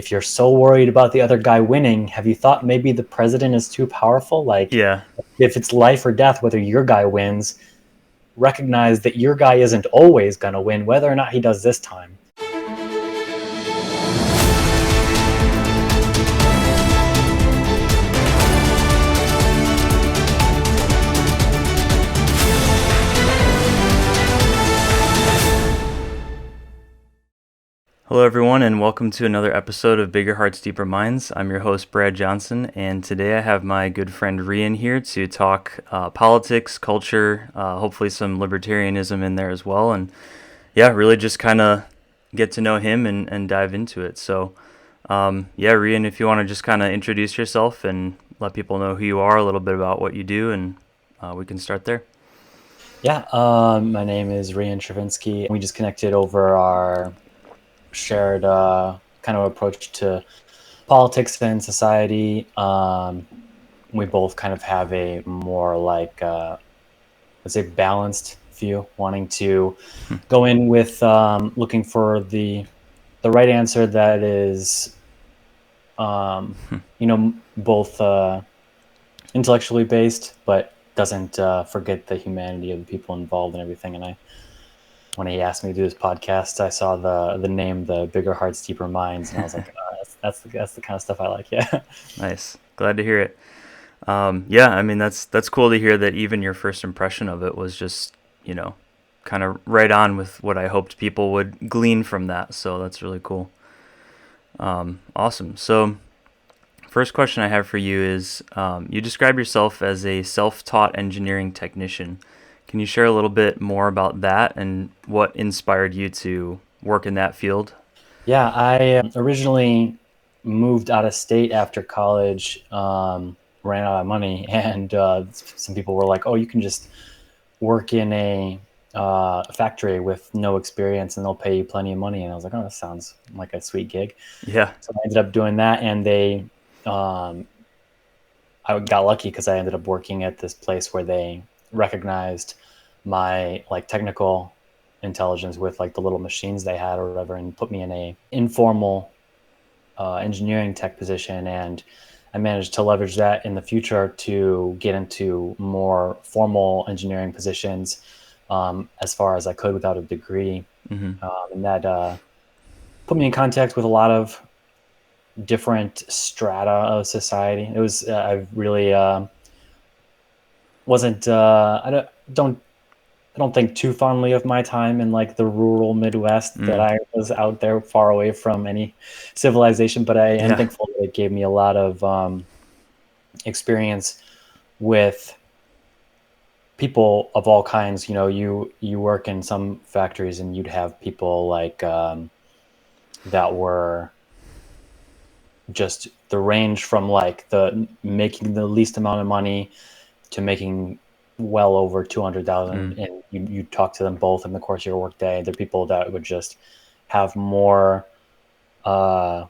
if you're so worried about the other guy winning, have you thought maybe the president is too powerful? Like, Yeah. if it's life or death, whether your guy wins, recognize that your guy isn't always going to win, whether or not he does this time. Hello, everyone, and welcome to another episode of Bigger Hearts, Deeper Minds. I'm your host, Brad Johnson, and today I have my good friend Rian here to talk politics, culture, hopefully some libertarianism in there as well, and really just kind of get to know him and dive into it. So, Rian, if you want to just kind of introduce yourself and let people know who you are, a little bit about what you do, and we can start there. Yeah, my name is Rian Czerwinski. We just connected over our shared kind of approach to politics and society. We both kind of have a more like, let's say, balanced view, wanting to go in with looking for the right answer that is, both intellectually based, but doesn't forget the humanity of the people involved and everything. And when he asked me to do this podcast, I saw the name, the Bigger Hearts, Deeper Minds, and I was like, that's the kind of stuff I like. Yeah. Nice. Glad to hear it. I mean, that's cool to hear that even your first impression of it was just, kind of right on with what I hoped people would glean from that. So that's really cool. Awesome. So first question I have for you is, you describe yourself as a self-taught engineering technician. Can you share a little bit more about that and what inspired you to work in that field? Yeah, I originally moved out of state after college, ran out of money, and some people were like, "Oh, you can just work in a factory with no experience, and they'll pay you plenty of money." And I was like, "Oh, that sounds like a sweet gig." Yeah. So I ended up doing that, and I got lucky because I ended up working at this place where they recognized my like technical intelligence with like the little machines they had or whatever, and put me in a informal engineering tech position. And I managed to leverage that in the future to get into more formal engineering positions as far as I could without a degree. Mm-hmm. And that put me in contact with a lot of different strata of society. It was I really wasn't I don't think too fondly of my time in like the rural Midwest, that I was out there far away from any civilization, but I am thankful that it gave me a lot of experience with people of all kinds. You know, you work in some factories and you'd have people like that were just the range from like the making the least amount of money to making well over 200,000, and you talk to them both in the course of your workday. They're people that would just have more, have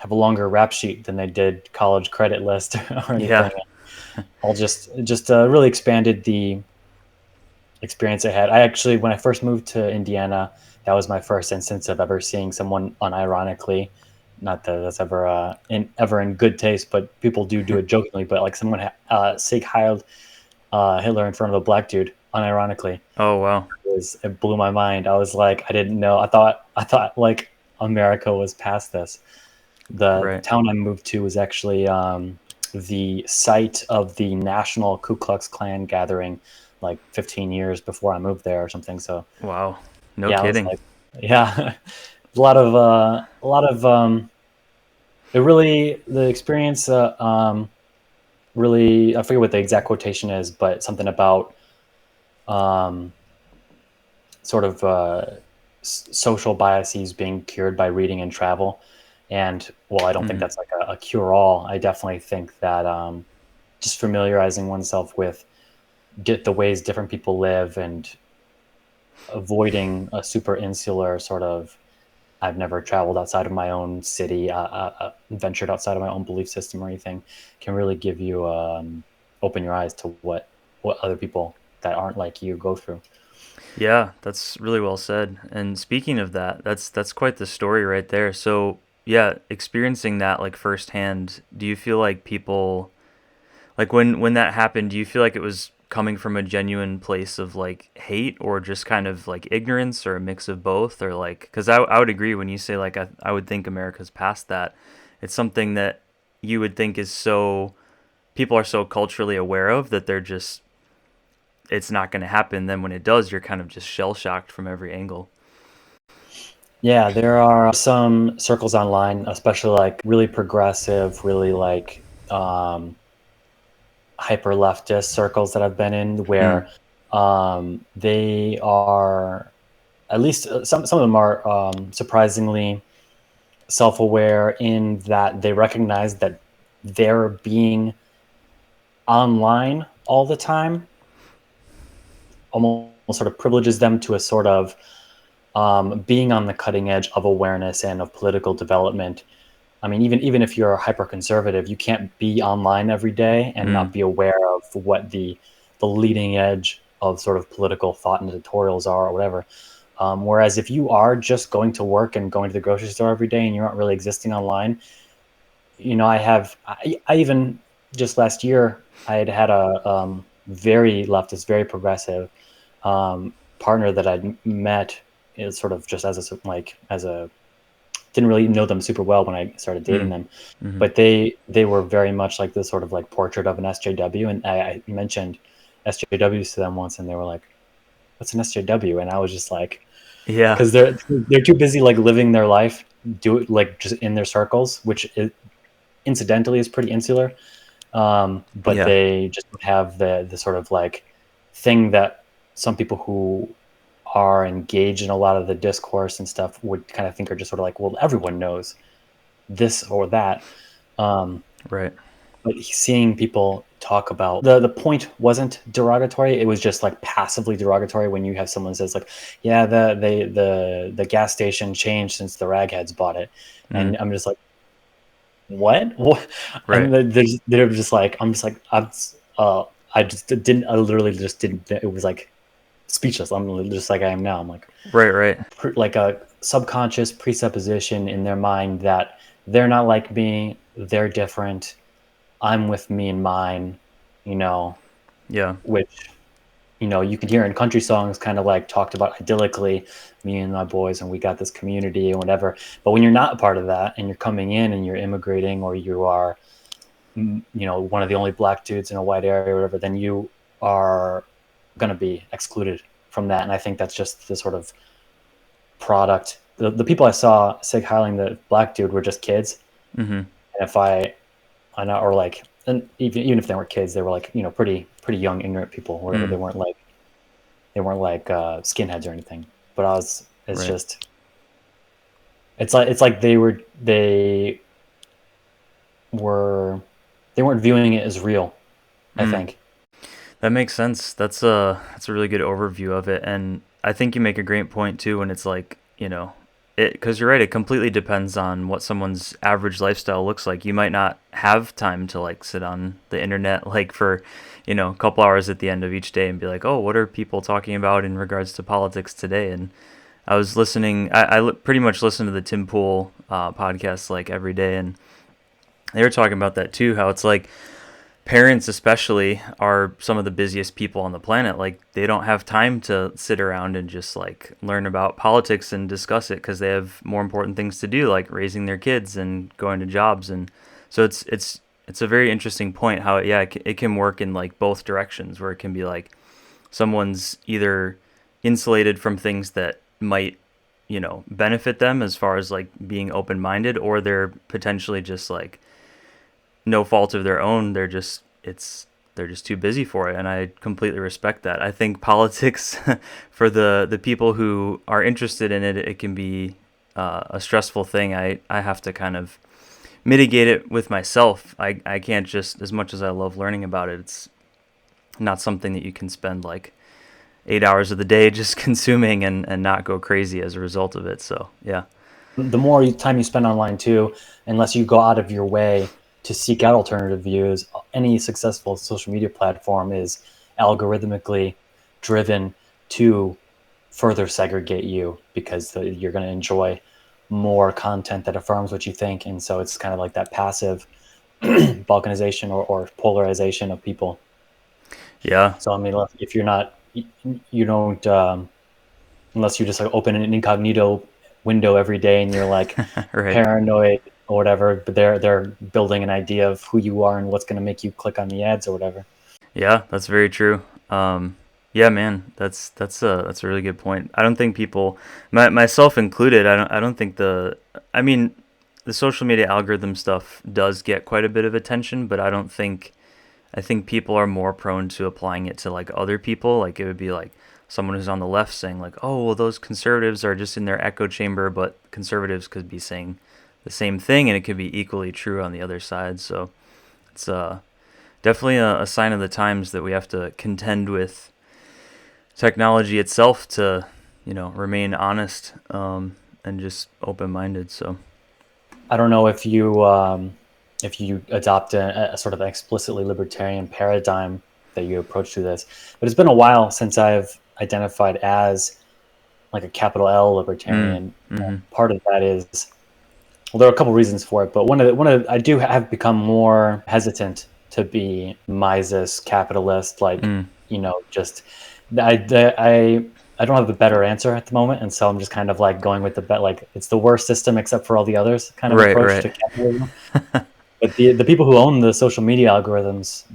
a longer rap sheet than they did college credit list or anything. Yeah. I'll just really expanded the experience I had. I actually, when I first moved to Indiana, that was my first instance of ever seeing someone unironically. Not that that's ever in good taste, but people do it jokingly. But like someone Sig Heiled Hitler in front of a black dude, unironically. Oh, wow. It blew my mind. I was like, I didn't know. I thought like America was past this. The town I moved to was actually the site of the national Ku Klux Klan gathering, like 15 years before I moved there or something. So wow, no kidding. I was like, yeah, a lot of it really, the experience really, I forget what the exact quotation is, but something about sort of social biases being cured by reading and travel. And well, I don't think that's like a cure-all. I definitely think that just familiarizing oneself with the ways different people live and avoiding a super insular sort of, I've never traveled outside of my own city, ventured outside of my own belief system or anything, can really give you open your eyes to what other people that aren't like you go through. Yeah, that's really well said. And speaking of that, that's quite the story right there. So yeah, experiencing that like firsthand, do you feel like people like when that happened, do you feel like it was coming from a genuine place of like hate or just kind of like ignorance or a mix of both or like because I would agree when you say like I would think America's past that. It's something that you would think is so people are so culturally aware of that they're just it's not going to happen. Then when it does, you're kind of just shell shocked from every angle. Yeah, there are some circles online, especially like really progressive, really like hyper leftist circles that I've been in Mm, where they are at least some of them are surprisingly self-aware in that they recognize that they're being online all the time almost sort of privileges them to a sort of being on the cutting edge of awareness and of political development. I mean, even if you're a hyper conservative, you can't be online every day and mm, not be aware of what the leading edge of sort of political thought and editorials are or whatever. Whereas if you are just going to work and going to the grocery store every day and you're not really existing online, I even just last year I had a very leftist, very progressive partner that I'd met is sort of just as a didn't really know them super well when I started dating mm, them, mm-hmm. but they were very much like this sort of like portrait of an SJW, and I mentioned SJWs to them once, and they were like, "What's an SJW?" And I was just like, Yeah, because they're too busy like living their life, do it like just in their circles, which incidentally is pretty insular. But yeah, they just don't have the sort of like thing that some people who are engaged in a lot of the discourse and stuff would kind of think are just sort of like, well, everyone knows this or that. Um, right. but seeing people talk about the point wasn't derogatory. It was just like passively derogatory when you have someone says like, yeah, the gas station changed since the ragheads bought it, Mm, and I'm just like, what? right. And they're just like, I just didn't, I literally just didn't. It was like speechless. I'm just like I am now. I'm like Right, right. like a subconscious presupposition in their mind that they're not like me, they're different, I'm with me and mine, you know, Yeah. which you can hear in country songs kind of like talked about idyllically, me and my boys and we got this community and whatever. But when you're not a part of that and you're coming in and you're immigrating or you are one of the only black dudes in a white area or whatever, then you are going to be excluded from that. And I think that's just the sort of product. The people I saw sig heiling the black dude were just kids. Mm-hmm. And if I know, or like, and even if they weren't kids, they were like, pretty young, ignorant people, or whatever. Mm, They weren't like skinheads or anything. But it's right. just, it's like were, they weren't viewing it as real, I Mm. think. That makes sense. That's a really good overview of it, and I think you make a great point too when it's like it because you're right. It completely depends on what someone's average lifestyle looks like. You might not have time to like sit on the internet like for a couple hours at the end of each day and be like, oh, what are people talking about in regards to politics today? And I was listening. Pretty much listen to the Tim Pool podcast like every day, and they were talking about that too. How it's like parents especially are some of the busiest people on the planet. Like they don't have time to sit around and just like learn about politics and discuss it because they have more important things to do, like raising their kids and going to jobs. And so it's a very interesting point how it can work in like both directions, where it can be like someone's either insulated from things that might benefit them as far as like being open-minded, or they're potentially just like no fault of their own. They're just too busy for it, and I completely respect that. I think politics for the people who are interested in it, it can be a stressful thing. I have to kind of mitigate it with myself. I can't just, as much as I love learning about it, it's not something that you can spend like 8 hours of the day just consuming and not go crazy as a result of it. So yeah. The more time you spend online too, unless you go out of your way to seek out alternative views, any successful social media platform is algorithmically driven to further segregate you because you're going to enjoy more content that affirms what you think. And so it's kind of like that passive balkanization or polarization of people. Yeah. So I mean, if you're not, you don't, unless you just like open an incognito window every day and you're like Right. paranoid or whatever, but they're building an idea of who you are and what's going to make you click on the ads or whatever. Yeah, that's very true. Yeah, man, that's a really good point. I don't think people, myself included, I don't think I mean, the social media algorithm stuff does get quite a bit of attention, but I think people are more prone to applying it to like other people. Like it would be like someone who's on the left saying like, "Oh, well, those conservatives are just in their echo chamber," but conservatives could be saying the same thing, and it could be equally true on the other side. So it's definitely a sign of the times that we have to contend with technology itself to, remain honest, and just open-minded. So I don't know if you adopt a sort of explicitly libertarian paradigm that you approach to this, but it's been a while since I've identified as like a capital L mm, libertarian. mm-hmm. Part of that is, well, there are a couple reasons for it, but I do have become more hesitant to be Mises capitalist, like, Mm. just I don't have a better answer at the moment, and so I'm just kind of like going with the bet, like it's the worst system except for all the others kind of Right, approach right. to capitalism. But the people who own the social media algorithms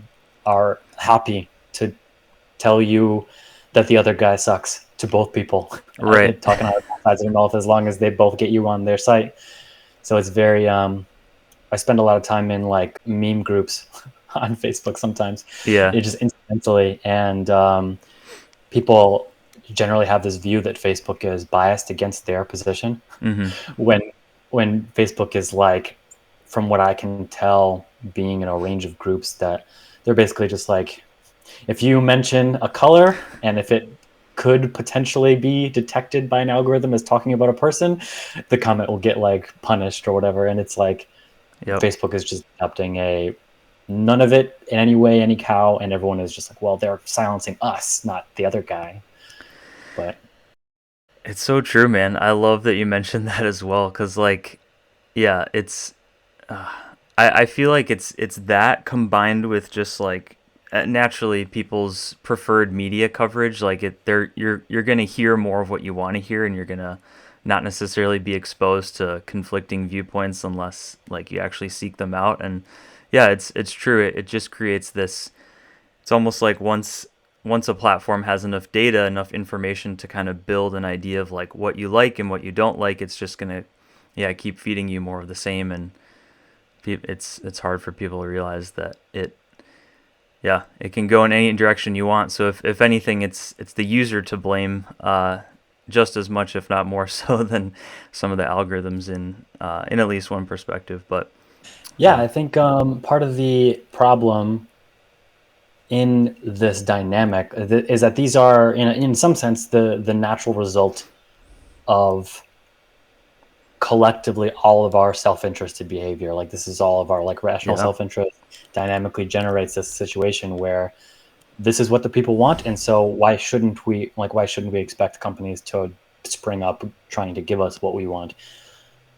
are happy to tell you that the other guy sucks to both people, Right. talking out of both sides of their mouth, as long as they both get you on their site. So it's very I spend a lot of time in like meme groups on Facebook sometimes. Yeah. It just incidentally, and people generally have this view that Facebook is biased against their position Mm-hmm. when Facebook is like, from what I can tell, being in a range of groups that they're basically just like, if you mention a color and if it could potentially be detected by an algorithm as talking about a person, the comment will get like punished or whatever. And it's like Yep. Facebook is just adopting a none of it in any way, any cow, and everyone is just like, well, they're silencing us, not the other guy. But It's so true, man. I love that you mentioned that as well, because like, yeah, uh, I feel like it's that combined with just like naturally people's preferred media coverage. Like you're gonna hear more of what you want to hear, and you're gonna not necessarily be exposed to conflicting viewpoints unless like you actually seek them out. And yeah, it's true. It just creates this. It's almost like once a platform has enough data, enough information to kind of build an idea of like what you like and what you don't like, it's just gonna, yeah, keep feeding you more of the same. And it's hard for people to realize that it can go in any direction you want. So if anything, it's the user to blame, just as much, if not more so, than some of the algorithms in at least one perspective. But yeah, I think part of the problem in this dynamic is that these are, in some sense, the natural result of collectively all of our self-interested behavior. Like this is all of our like rational yeah, self-interest dynamically generates this situation where this is what the people want, and so why shouldn't we expect companies to spring up trying to give us what we want?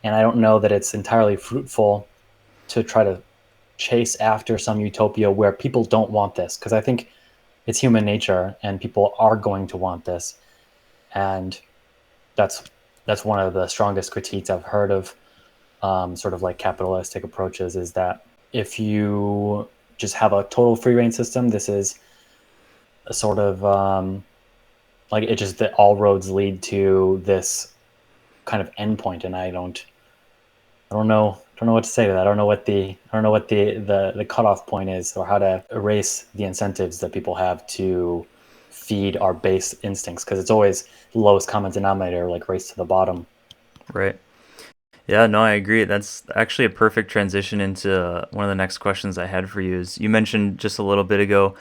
And I don't know that it's entirely fruitful to try to chase after some utopia where people don't want this, because I think it's human nature and people are going to want this. And that's one of the strongest critiques I've heard of sort of like capitalistic approaches, is that if you just have a total free reign system, this is a sort of like it just that all roads lead to this kind of endpoint. And I don't know what to say to that. I don't know what the cutoff point is, or how to erase the incentives that people have to feed our base instincts, because it's always the lowest common denominator, like race to the bottom. right. Yeah, no, I agree. That's actually a perfect transition into one of the next questions I had for you. Is you mentioned just a little bit ago,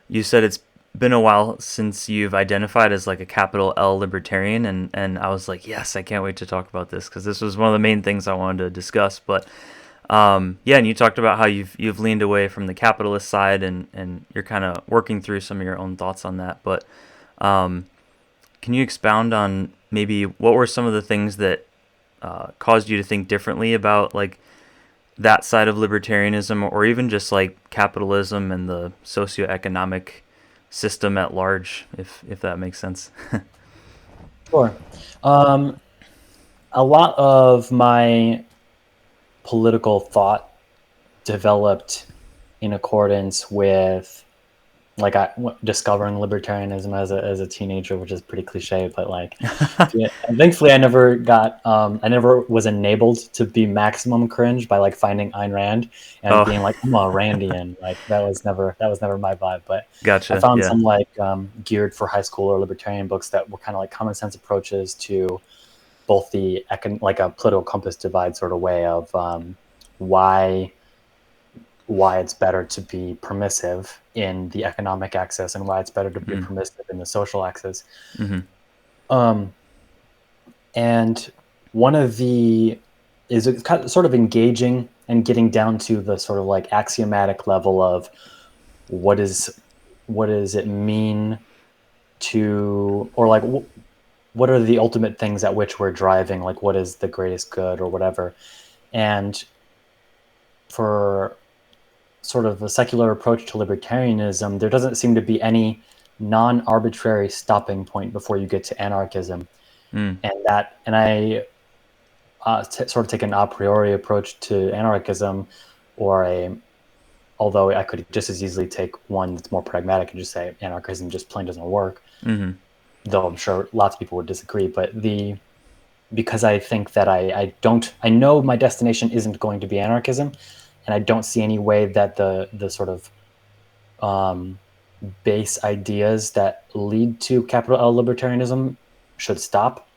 you said it's been a while since you've identified as like a capital L libertarian, and I was like, yes, I can't wait to talk about this because this was one of the main things I wanted to discuss. But yeah, and you talked about how you've leaned away from the capitalist side, and you're kind of working through some of your own thoughts on that. But um, can you expound on maybe what were some of the things that caused you to think differently about like that side of libertarianism, or even just like capitalism and the socioeconomic system at large, if that makes sense. Sure. A lot of my political thought developed in accordance with discovering libertarianism as a teenager, which is pretty cliche, but like, yeah, and thankfully I never was enabled to be maximum cringe by like finding Ayn Rand and Oh, being like, I'm a Randian. Like that was never my vibe. But I gotcha. found Yeah. some like geared for high school or libertarian books that were kind of like common sense approaches to both like a political compass divide sort of way of why it's better to be permissive in the economic axis and why it's better to be permissive in the social axis. Um, and one of the is kind of sort of engaging and getting down to the sort of like axiomatic level of what does it mean to, or like what are the ultimate things at which we're driving, like what is the greatest good or whatever. And for sort of a secular approach to libertarianism, there doesn't seem to be any non-arbitrary stopping point before you get to anarchism. And I sort of take an a priori approach to anarchism, although I could just as easily take one that's more pragmatic and just say anarchism just plain doesn't work. Though I'm sure lots of people would disagree, but because I think that I know my destination isn't going to be anarchism, and I don't see any way that the sort of base ideas that lead to capital L libertarianism should stop.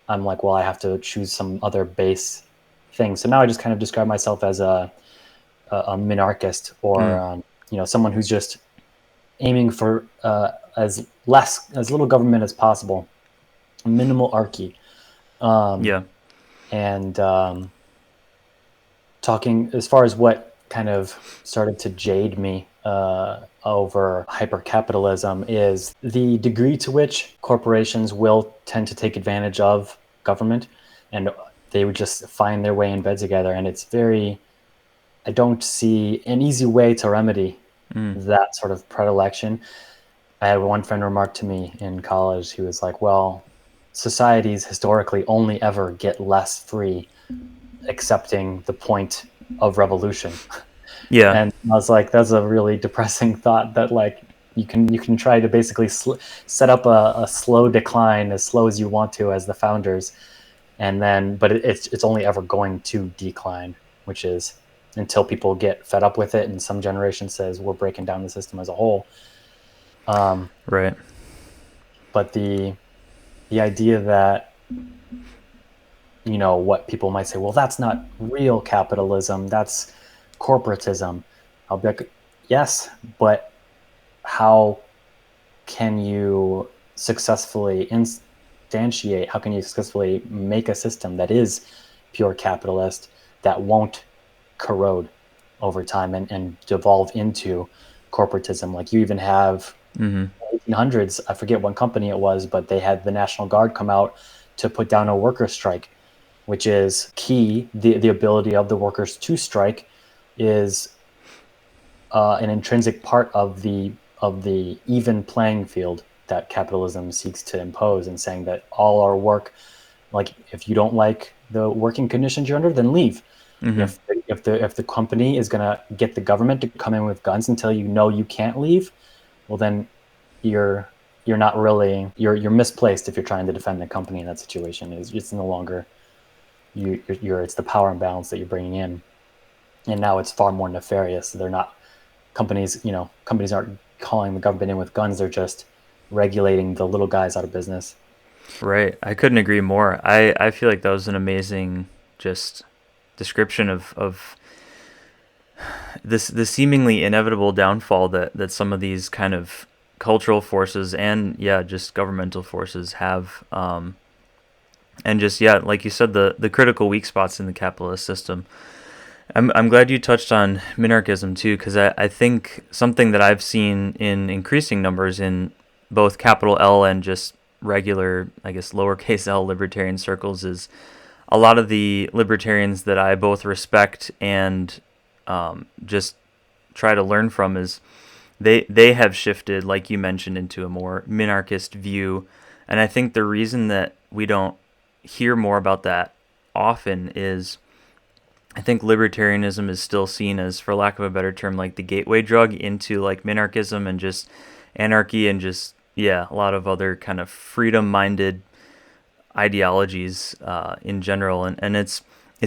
I'm like, well, I have to choose some other base thing. So now I just kind of describe myself as a minarchist, or someone who's just aiming for as little government as possible, minimal archy. And talking as far as what kind of started to jade me over hyper-capitalism is the degree to which corporations will tend to take advantage of government, and they would just find their way in bed together. And I don't see an easy way to remedy that sort of predilection. I had one friend remark to me in college. He was like, well, societies historically only ever get less free accepting the point of revolution. Yeah. And I was like, that's a really depressing thought, that like you can try to basically set up a slow decline as slow as you want to as the founders, and then but it's only ever going to decline, which is until people get fed up with it and some generation says we're breaking down the system as a whole. Right. But the idea that, what people might say, well, that's not real capitalism, that's corporatism. I'll be like, yes, but how can you successfully how can you successfully make a system that is pure capitalist, that won't corrode over time and devolve into corporatism? Like, you even have 1800s, I forget what company it was, but they had the National Guard come out to put down a worker strike, which is key. The ability of the workers to strike is an intrinsic part of the even playing field that capitalism seeks to impose, and saying that all our work, like, if you don't like the working conditions you're under, then leave. If the company is going to get the government to come in with guns until you can't leave, well, then you're not really, you're misplaced if you're trying to defend the company in that situation. It's no longer it's the power imbalance that you're bringing in, and now it's far more nefarious. They're not companies aren't calling the government in with guns, they're just regulating the little guys out of business. Right. I couldn't agree more. I feel like that was an amazing just description of the seemingly inevitable downfall that some of these kind of cultural forces and just governmental forces have, and just like you said, the critical weak spots in the capitalist system. I'm glad you touched on minarchism too, because I think something that I've seen in increasing numbers in both capital L and just regular, I guess, lowercase l libertarian circles is a lot of the libertarians that I both respect and just try to learn from is they have shifted, like you mentioned, into a more minarchist view. And I think the reason that we don't hear more about that often is I think libertarianism is still seen as, for lack of a better term, like the gateway drug into like minarchism and just anarchy and just, yeah, a lot of other kind of freedom minded ideologies in general. And it's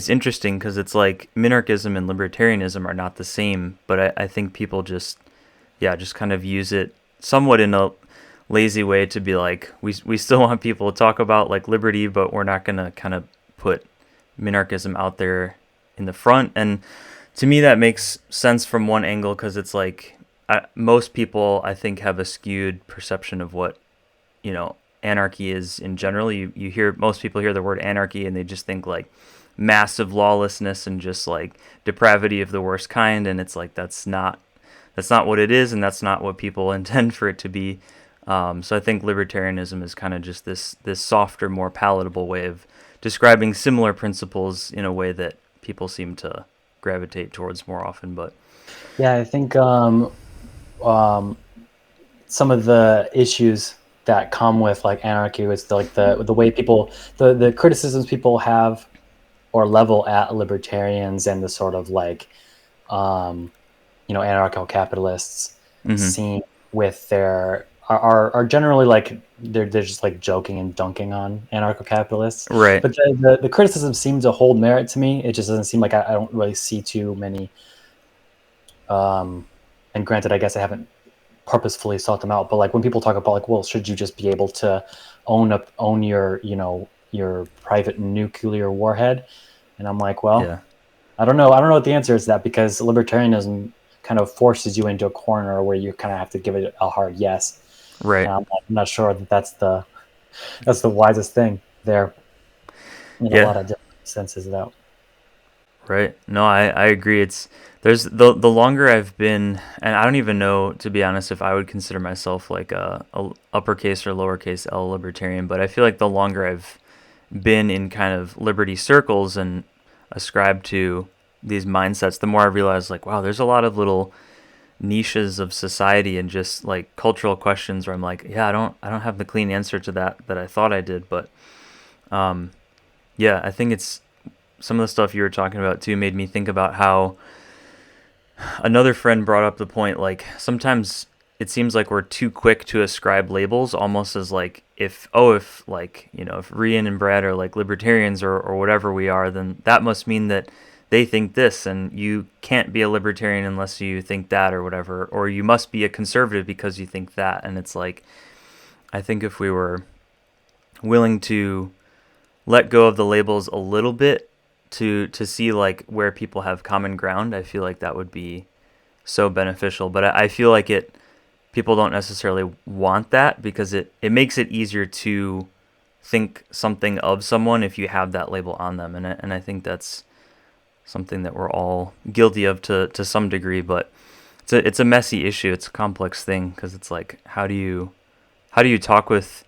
interesting because it's like minarchism and libertarianism are not the same, but I think people just, yeah, just kind of use it somewhat in a lazy way to be like, we still want people to talk about like liberty, but we're not going to kind of put minarchism out there in the front. And to me, that makes sense from one angle because it's like most people, I think, have a skewed perception of what, you know, anarchy is in general. You hear most people hear the word anarchy and they just think like massive lawlessness and just like depravity of the worst kind. And it's like that's not what it is, and that's not what people intend for it to be. So I think libertarianism is kind of just this softer, more palatable way of describing similar principles in a way that people seem to gravitate towards more often. But yeah, I think some of the issues that come with like anarchy is like the way people the criticisms people have or level at libertarians and the sort of like anarcho-capitalists mm-hmm. seen with their are generally like they're just like joking and dunking on anarcho-capitalists, Right. but the criticism seems to hold merit to me. It just doesn't seem like I don't really see too many. And granted, I guess I haven't purposefully sought them out, but like when people talk about like, well, should you just be able to own your your private nuclear warhead? And I'm like, well, Yeah. I don't know what the answer is to that, because libertarianism kind of forces you into a corner where you kind of have to give it a hard yes. And Right. I'm not sure that that's the wisest thing there in a Yeah. lot of different senses. Though. Right. No, I agree. There's the longer I've been, and I don't even know, to be honest, if I would consider myself like a uppercase or lowercase L libertarian, but I feel like the longer I've been in kind of liberty circles and ascribed to these mindsets, the more I realize like, wow, there's a lot of little niches of society and just like cultural questions where I'm like, yeah, I don't have the clean answer to that I thought I did, but yeah, I think it's some of the stuff you were talking about too made me think about how another friend brought up the point like sometimes it seems like we're too quick to ascribe labels almost as like if like, you know, if Rian and Brad are like libertarians or whatever we are, then that must mean that they think this and you can't be a libertarian unless you think that or whatever, or you must be a conservative because you think that. And it's like I think if we were willing to let go of the labels a little bit to see like where people have common ground, I feel like that would be so beneficial. But I feel like people don't necessarily want that because it makes it easier to think something of someone if you have that label on them, and I think that's something that we're all guilty of to some degree. But it's a messy issue. It's a complex thing because it's like how do you talk with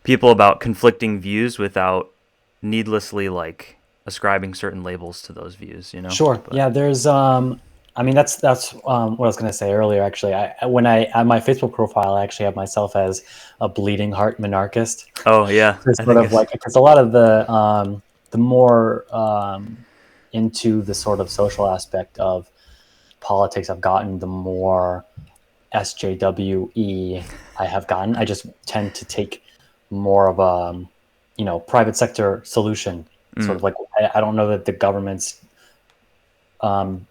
people about conflicting views without needlessly like ascribing certain labels to those views, you know? Sure. But Yeah. There's I mean, that's what I was going to say earlier. Actually, when I at my Facebook profile, I actually have myself as a bleeding heart monarchist. oh yeah, It's I sort think of it's like because a lot of the more into the sort of social aspect of politics I've gotten, the more SJWE I have gotten. I just tend to take more of a private sector solution. Sort mm, of like I don't know that the government's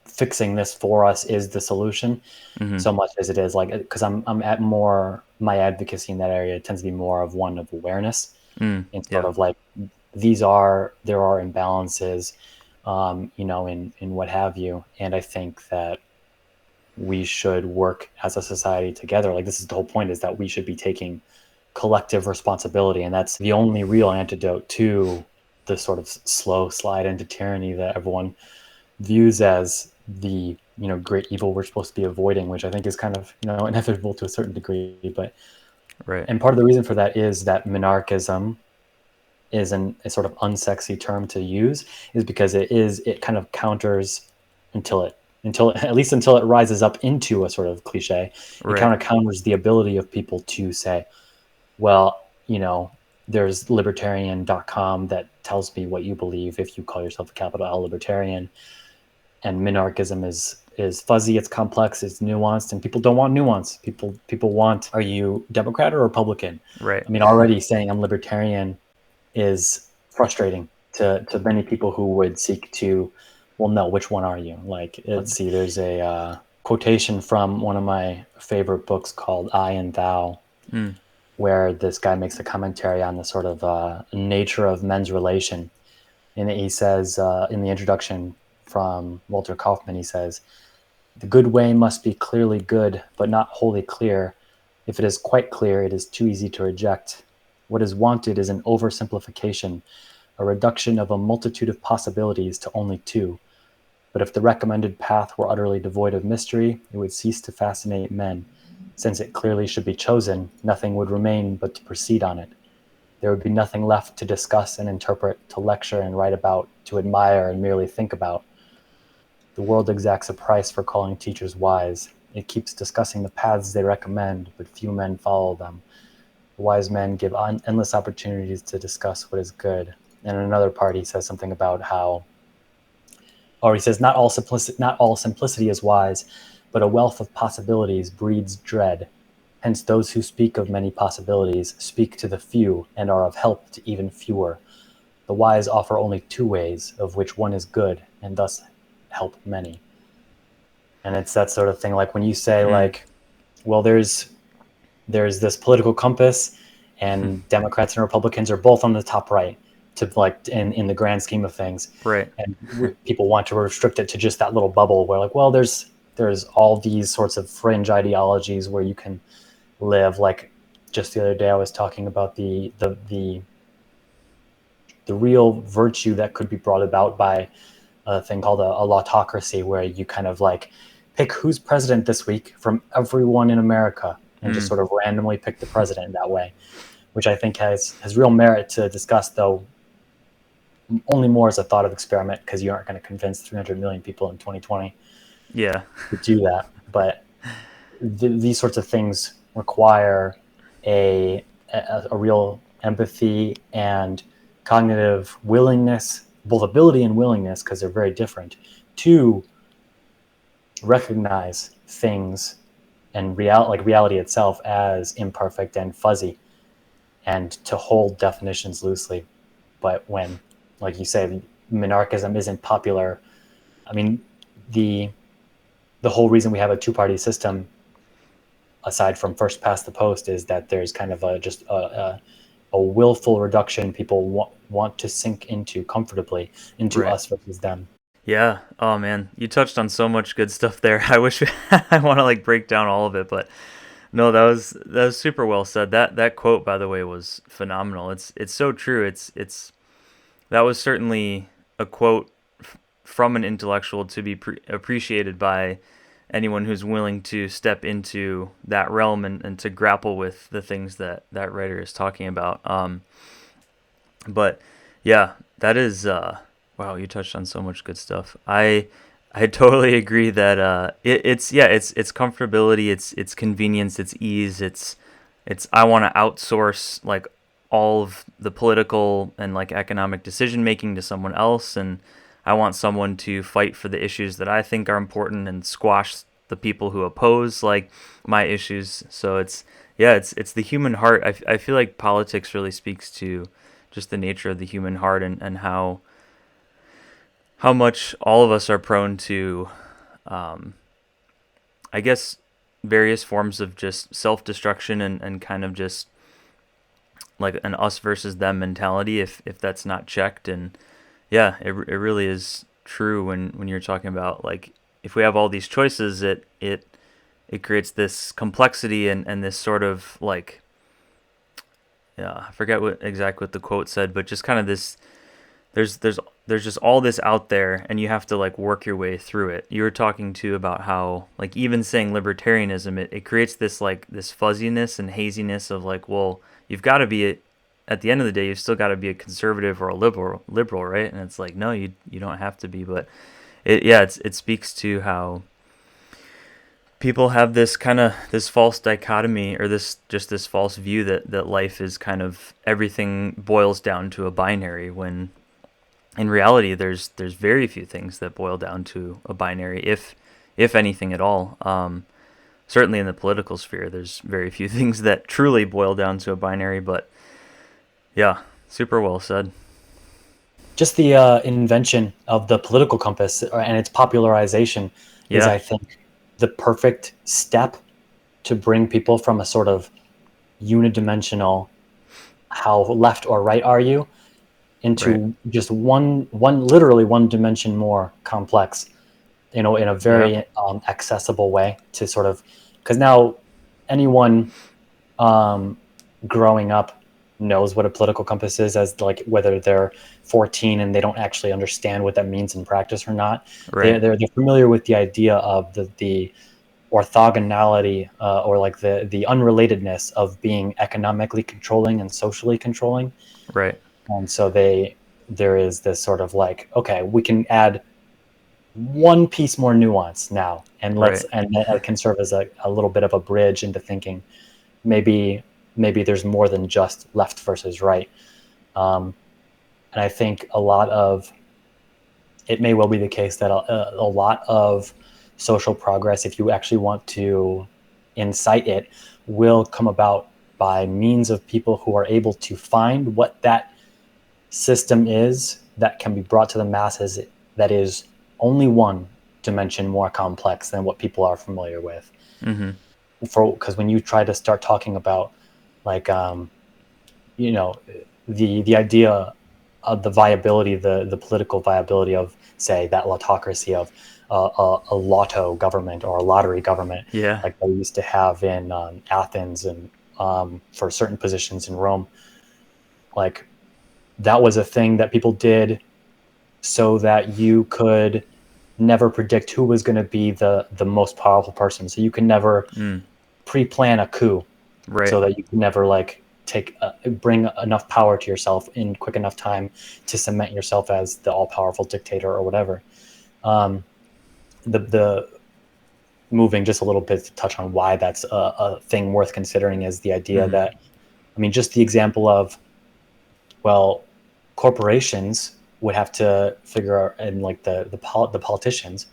fixing this for us is the solution mm-hmm, so much as it is like because I'm at more my advocacy in that area tends to be more of one of awareness and sort yeah, of like there are imbalances in what have you, and I think that we should work as a society together. Like this is the whole point, is that we should be taking collective responsibility, and that's the only real antidote to the sort of slow slide into tyranny that everyone views as the great evil we're supposed to be avoiding, which I think is kind of inevitable to a certain degree. But right, and part of the reason for that is that monarchism is a sort of unsexy term to use, is because it kind of counters until at least until it rises up into a sort of cliche. It kind Right. of counters the ability of people to say, well, there's libertarian.com that tells me what you believe if you call yourself a capital L libertarian, and minarchism is fuzzy, it's complex, it's nuanced, and people don't want nuance. People want, are you Democrat or Republican? Right. I mean, already saying I'm libertarian is frustrating to many people who would seek to, well, no, which one are you? Like, let's see, there's a quotation from one of my favorite books called I and Thou, Mm. where this guy makes a commentary on the sort of nature of men's relation. And he says, in the introduction from Walter Kaufman, he says, the good way must be clearly good, but not wholly clear. If it is quite clear, it is too easy to reject. What is wanted is an oversimplification, a reduction of a multitude of possibilities to only two. But if the recommended path were utterly devoid of mystery, it would cease to fascinate men. Since it clearly should be chosen, nothing would remain but to proceed on it. There would be nothing left to discuss and interpret, to lecture and write about, to admire and merely think about. The world exacts a price for calling teachers wise. It keeps discussing the paths they recommend, but few men follow them. The wise men give endless opportunities to discuss what is good. And in another part, he says something about how, or he says, not all simplicity is wise, but a wealth of possibilities breeds dread. Hence, those who speak of many possibilities speak to the few and are of help to even fewer. The wise offer only two ways, of which one is good, and thus help many. And it's that sort of thing, like when you say, Mm. like, well, there's this political compass, and Democrats and Republicans are both on the top right, to like in the grand scheme of things, Right. and people want to restrict it to just that little bubble where, like, well, there's all these sorts of fringe ideologies where you can live. Like, just the other day I was talking about the real virtue that could be brought about by a thing called a lautocracy, where you kind of like pick who's president this week from everyone in America and just Mm. sort of randomly pick the president that way, which I think has real merit to discuss, though only more as a thought of experiment, because you aren't going to convince 300 million people in 2020 Yeah. to do that. But these sorts of things require a real empathy and cognitive willingness, both ability and willingness, because they're very different, to recognize things and reality itself as imperfect and fuzzy, and to hold definitions loosely. But when, like you say, monarchism isn't popular, I mean, the whole reason we have a two-party system, aside from first past the post, is that there's kind of a willful reduction people want to sink into comfortably into Right. us versus them. Yeah. Oh man, you touched on so much good stuff there. I wish I want to like break down all of it, but no, that was super well said. That quote, by the way, was phenomenal. It's so true. It's that was certainly a quote from an intellectual to be appreciated by anyone who's willing to step into that realm and to grapple with the things that writer is talking about. But yeah, that is wow. You touched on so much good stuff. I totally agree that it's comfortability, it's convenience, it's ease, it's I want to outsource like all of the political and like economic decision making to someone else, and I want someone to fight for the issues that I think are important and squash the people who oppose like my issues. So it's the human heart. I feel like politics really speaks to just the nature of the human heart, and how much all of us are prone to, um, I guess, various forms of just self-destruction and kind of just like an us versus them mentality if that's not checked. And yeah, it really is true when you're talking about like if we have all these choices, it creates this complexity and this sort of like, yeah, I forget what the quote said, but just kind of this there's there's there's just all this out there and you have to like work your way through it. You were talking too about how like even saying libertarianism, it creates this like this fuzziness and haziness of like, well, you've got to be at the end of the day, you've still got to be a conservative or a liberal, right? And it's like, no, you don't have to be. But it speaks to how people have this kind of this false dichotomy, or this false view that life is kind of, everything boils down to a binary, when in reality there's very few things that boil down to a binary, if anything at all. Certainly in the political sphere, there's very few things that truly boil down to a binary. But yeah, super well said. Just the invention of the political compass and its popularization is, Yeah. I think, the perfect step to bring people from a sort of unidimensional, how left or right are you, into Right. just literally one dimension more complex, in a Yeah. very accessible way, to sort of, because now anyone growing up knows what a political compass is, as like whether they're 14 and they don't actually understand what that means in practice or not. Right. They're familiar with the idea of the orthogonality, or like the unrelatedness of being economically controlling and socially controlling. Right. And so there is this sort of like, okay, we can add one piece more nuance now, and Right. that can serve as a little bit of a bridge into thinking maybe there's more than just left versus right. And I think it may well be the case that a lot of social progress, if you actually want to incite it, will come about by means of people who are able to find what that system is that can be brought to the masses, that is only one dimension more complex than what people are familiar with. Mm-hmm. Because when you try to start talking about, like, you know, the idea of the viability, the political viability of, say, that autocracy of a lotto government or a lottery government, Yeah. like they used to have in Athens, and for certain positions in Rome, like that was a thing that people did so that you could never predict who was going to be the most powerful person. So you can never Mm. pre-plan a coup, Right. so that you can never like bring enough power to yourself in quick enough time to cement yourself as the all-powerful dictator or whatever. The moving just a little bit to touch on why that's a thing worth considering is the idea Mm-hmm. that, I mean, just the example of, well, corporations would have to figure out, and like the politicians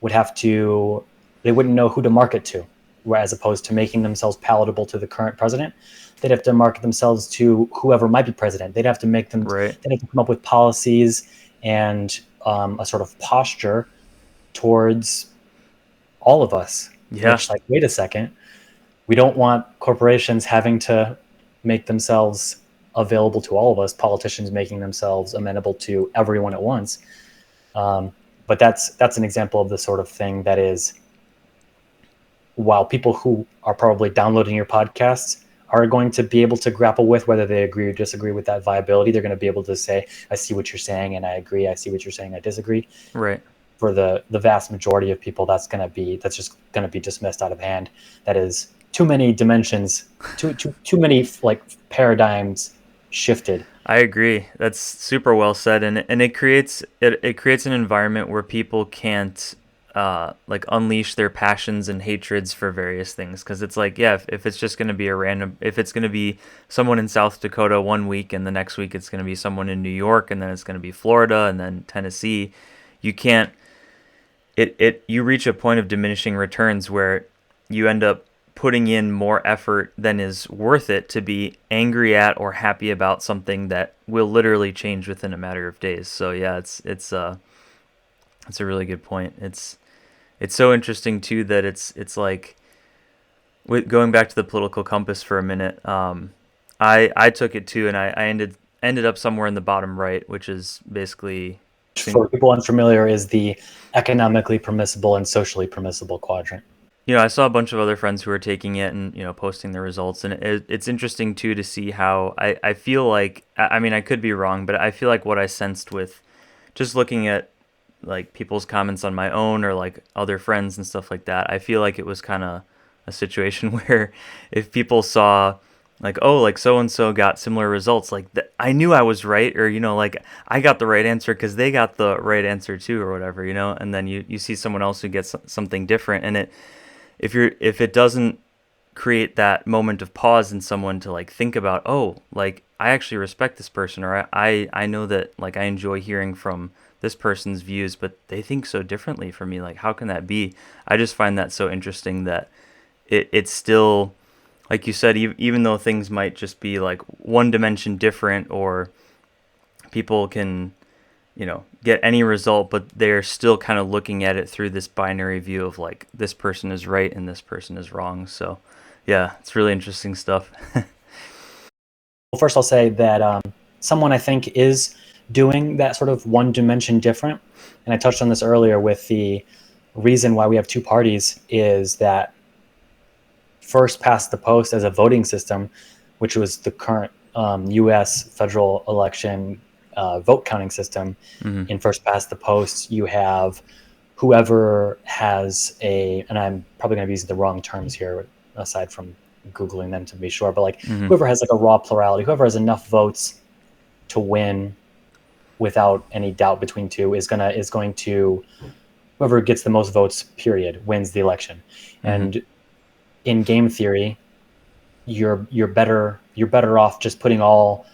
would have to, they wouldn't know who to market to, whereas opposed to making themselves palatable to the current president, they'd have to market themselves to whoever might be president. They'd have to Right. come up with policies and a sort of posture towards all of us, Yeah. which, like, wait a second, we don't want corporations having to make themselves available to all of us, politicians making themselves amenable to everyone at once. But that's an example of the sort of thing that is, while people who are probably downloading your podcasts are going to be able to grapple with whether they agree or disagree with that viability, they're going to be able to say, I see what you're saying and I agree. I see what you're saying, I disagree. Right. For the vast majority of people, that's just going to be dismissed out of hand. That is too many dimensions, too many like paradigms shifted. I agree. That's super well said, and it creates an environment where people can't like unleash their passions and hatreds for various things, because it's like, yeah, if it's just going to be if it's going to be someone in South Dakota one week and the next week it's going to be someone in New York and then it's going to be Florida and then Tennessee, you can't, you reach a point of diminishing returns where you end up putting in more effort than is worth it to be angry at or happy about something that will literally change within a matter of days. So yeah, it's a really good point. It's so interesting too that it's like, going back to the political compass for a minute. I took it too, and I ended up somewhere in the bottom right, which is basically, For people unfamiliar, is the economically permissible and socially permissible quadrant. I saw a bunch of other friends who were taking it and, posting their results. And it's interesting, too, to see how I feel like, I mean, I could be wrong, but I feel like what I sensed with just looking at, like, people's comments on my own or, like, other friends and stuff like that, I feel like it was kind of a situation where if people saw Like, oh, like so and so got similar results. Like I knew I was right, or like I got the right answer because they got the right answer too, or whatever. And then you see someone else who gets something different, and if it doesn't create that moment of pause in someone to like think about, oh, like I actually respect this person, or I know that like I enjoy hearing from this person's views, but they think so differently from me. Like, how can that be? I just find that so interesting that it's still, like you said, even though things might just be like one dimension different, or people can, get any result, but they're still kind of looking at it through this binary view of like this person is right and this person is wrong. So, yeah, it's really interesting stuff. Well, first I'll say that someone I think is doing that sort of one dimension different, and I touched on this earlier with the reason why we have two parties is that first past the post as a voting system, which was the current U.S. federal election vote counting system. Mm-hmm. In first past the post, you have whoever has and I'm probably going to be using the wrong terms here, aside from Googling them to be sure, but like Mm-hmm. whoever has like a raw plurality, whoever has enough votes to win without any doubt between two is going to whoever gets the most votes, period, wins the election. Mm-hmm. And in game theory, you're better off just putting all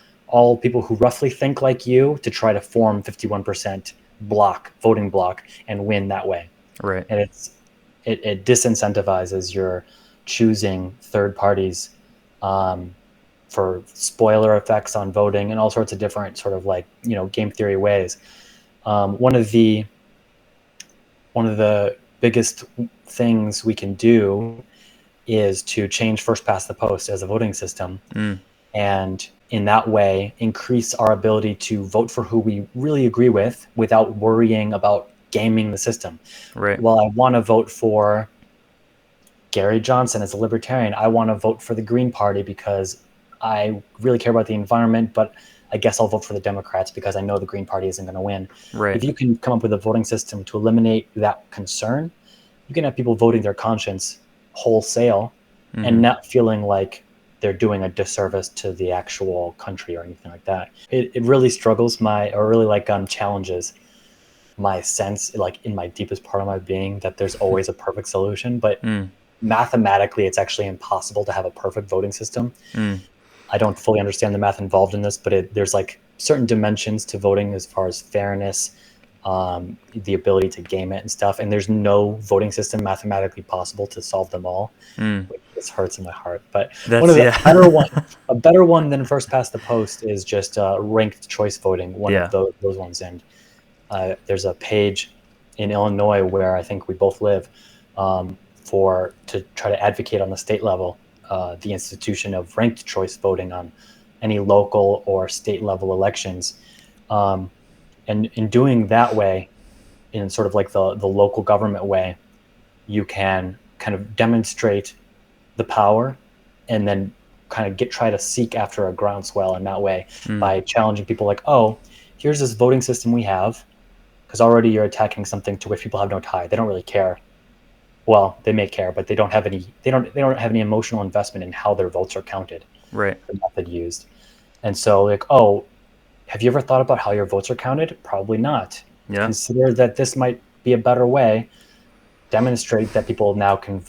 people who roughly think like you to try to form 51% voting block and win that way. Right. And it disincentivizes your choosing third parties for spoiler effects on voting and all sorts of different sort of like game theory ways. One of the biggest things we can do is to change first past the post as a voting system, and in that way increase our ability to vote for who we really agree with without worrying about gaming the system. Right. Well, I want to vote for Gary Johnson as a libertarian. I want to vote for the Green Party because I really care about the environment, but I guess I'll vote for the Democrats because I know the Green Party isn't going to win. Right. If you can come up with a voting system to eliminate that concern, you can have people voting their conscience wholesale and not feeling like they're doing a disservice to the actual country or anything like that. It really challenges my sense, like in my deepest part of my being, that there's always a perfect solution, but mathematically it's actually impossible to have a perfect voting system. I don't fully understand the math involved in this, but there's like certain dimensions to voting as far as fairness, the ability to game it and stuff, and there's no voting system mathematically possible to solve them all, which just hurts in my heart. But a better one than first past the post is just ranked choice voting, of those ones. And there's a page in Illinois where I think we both live to try to advocate on the state level the institution of ranked choice voting on any local or state level elections. And in doing that way, in sort of like the local government way, you can kind of demonstrate the power and then kind of try to seek after a groundswell in that way by challenging people like, oh, here's this voting system we have, because already you're attacking something to which people have no tie. They don't really care. Well, they may care, but they don't have any emotional investment in how their votes are counted. Right. The method used. And so like, oh, have you ever thought about how your votes are counted? Probably not. Yeah. Consider that this might be a better way. Demonstrate that people now can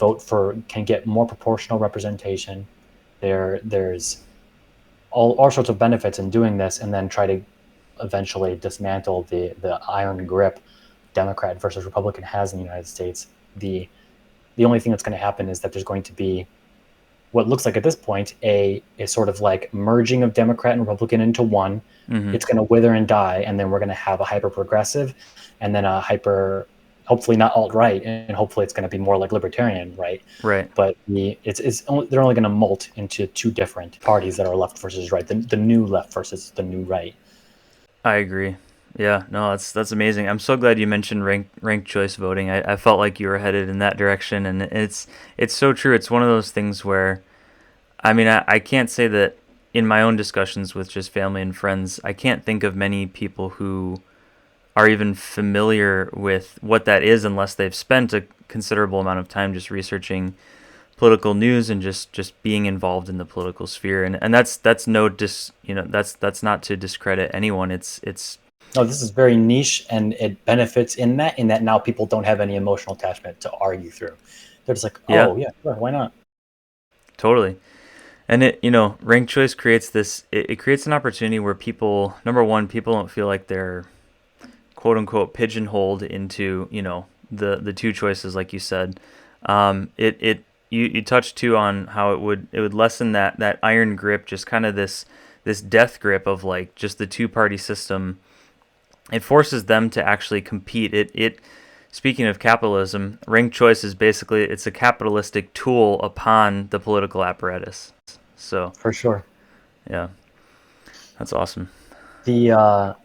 get more proportional representation. There's all sorts of benefits in doing this, and then try to eventually dismantle the iron grip Democrat versus Republican has in the United States. The only thing that's going to happen is that there's going to be what looks like at this point a sort of like merging of Democrat and Republican into one. It's going to wither and die, and then we're going to have a hyper progressive, and then a hyper, hopefully not alt right, and hopefully it's going to be more like libertarian right. Right. But they're only going to molt into two different parties that are left versus right, the new left versus the new right. I agree. Yeah, no, that's amazing. I'm so glad you mentioned ranked choice voting. I felt like you were headed in that direction, and it's so true. It's one of those things where, I mean, I can't say that in my own discussions with just family and friends, I can't think of many people who are even familiar with what that is unless they've spent a considerable amount of time just researching political news and just being involved in the political sphere. And that's no that's not to discredit anyone. It's No, this is very niche, and it benefits in that now people don't have any emotional attachment to argue through. They're just like, yeah, oh yeah, sure, why not? totally. And ranked choice creates it creates an opportunity where people, number one, people don't feel like they're quote unquote pigeonholed into, the two choices, like you said. You touched too on how it would lessen that iron grip, just kind of this death grip of like just the two-party system. It forces them to actually compete. It speaking of capitalism, ranked choice is basically, it's a capitalistic tool upon the political apparatus. So For sure. yeah, that's awesome. The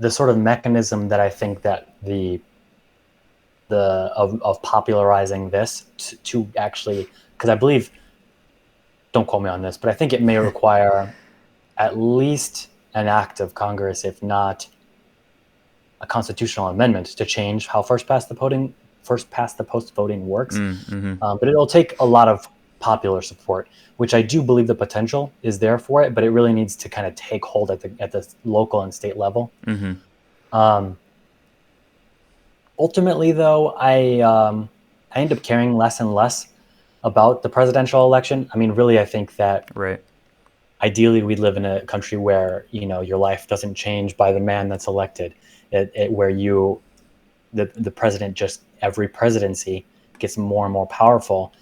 sort of mechanism that I think that of popularizing this to actually, because I believe, don't quote me on this, but I think it may require at least an act of Congress, if not a constitutional amendment, to change how first past the post voting works. Mm-hmm. But it'll take a lot of popular support, which I do believe the potential is there for it, but it really needs to kind of take hold at the local and state level. Mm-hmm. Ultimately, though, I end up caring less and less about the presidential election. I mean, really, I think that Right. ideally we live in a country where your life doesn't change by the man that's elected, where the president, just every presidency gets more and more powerful.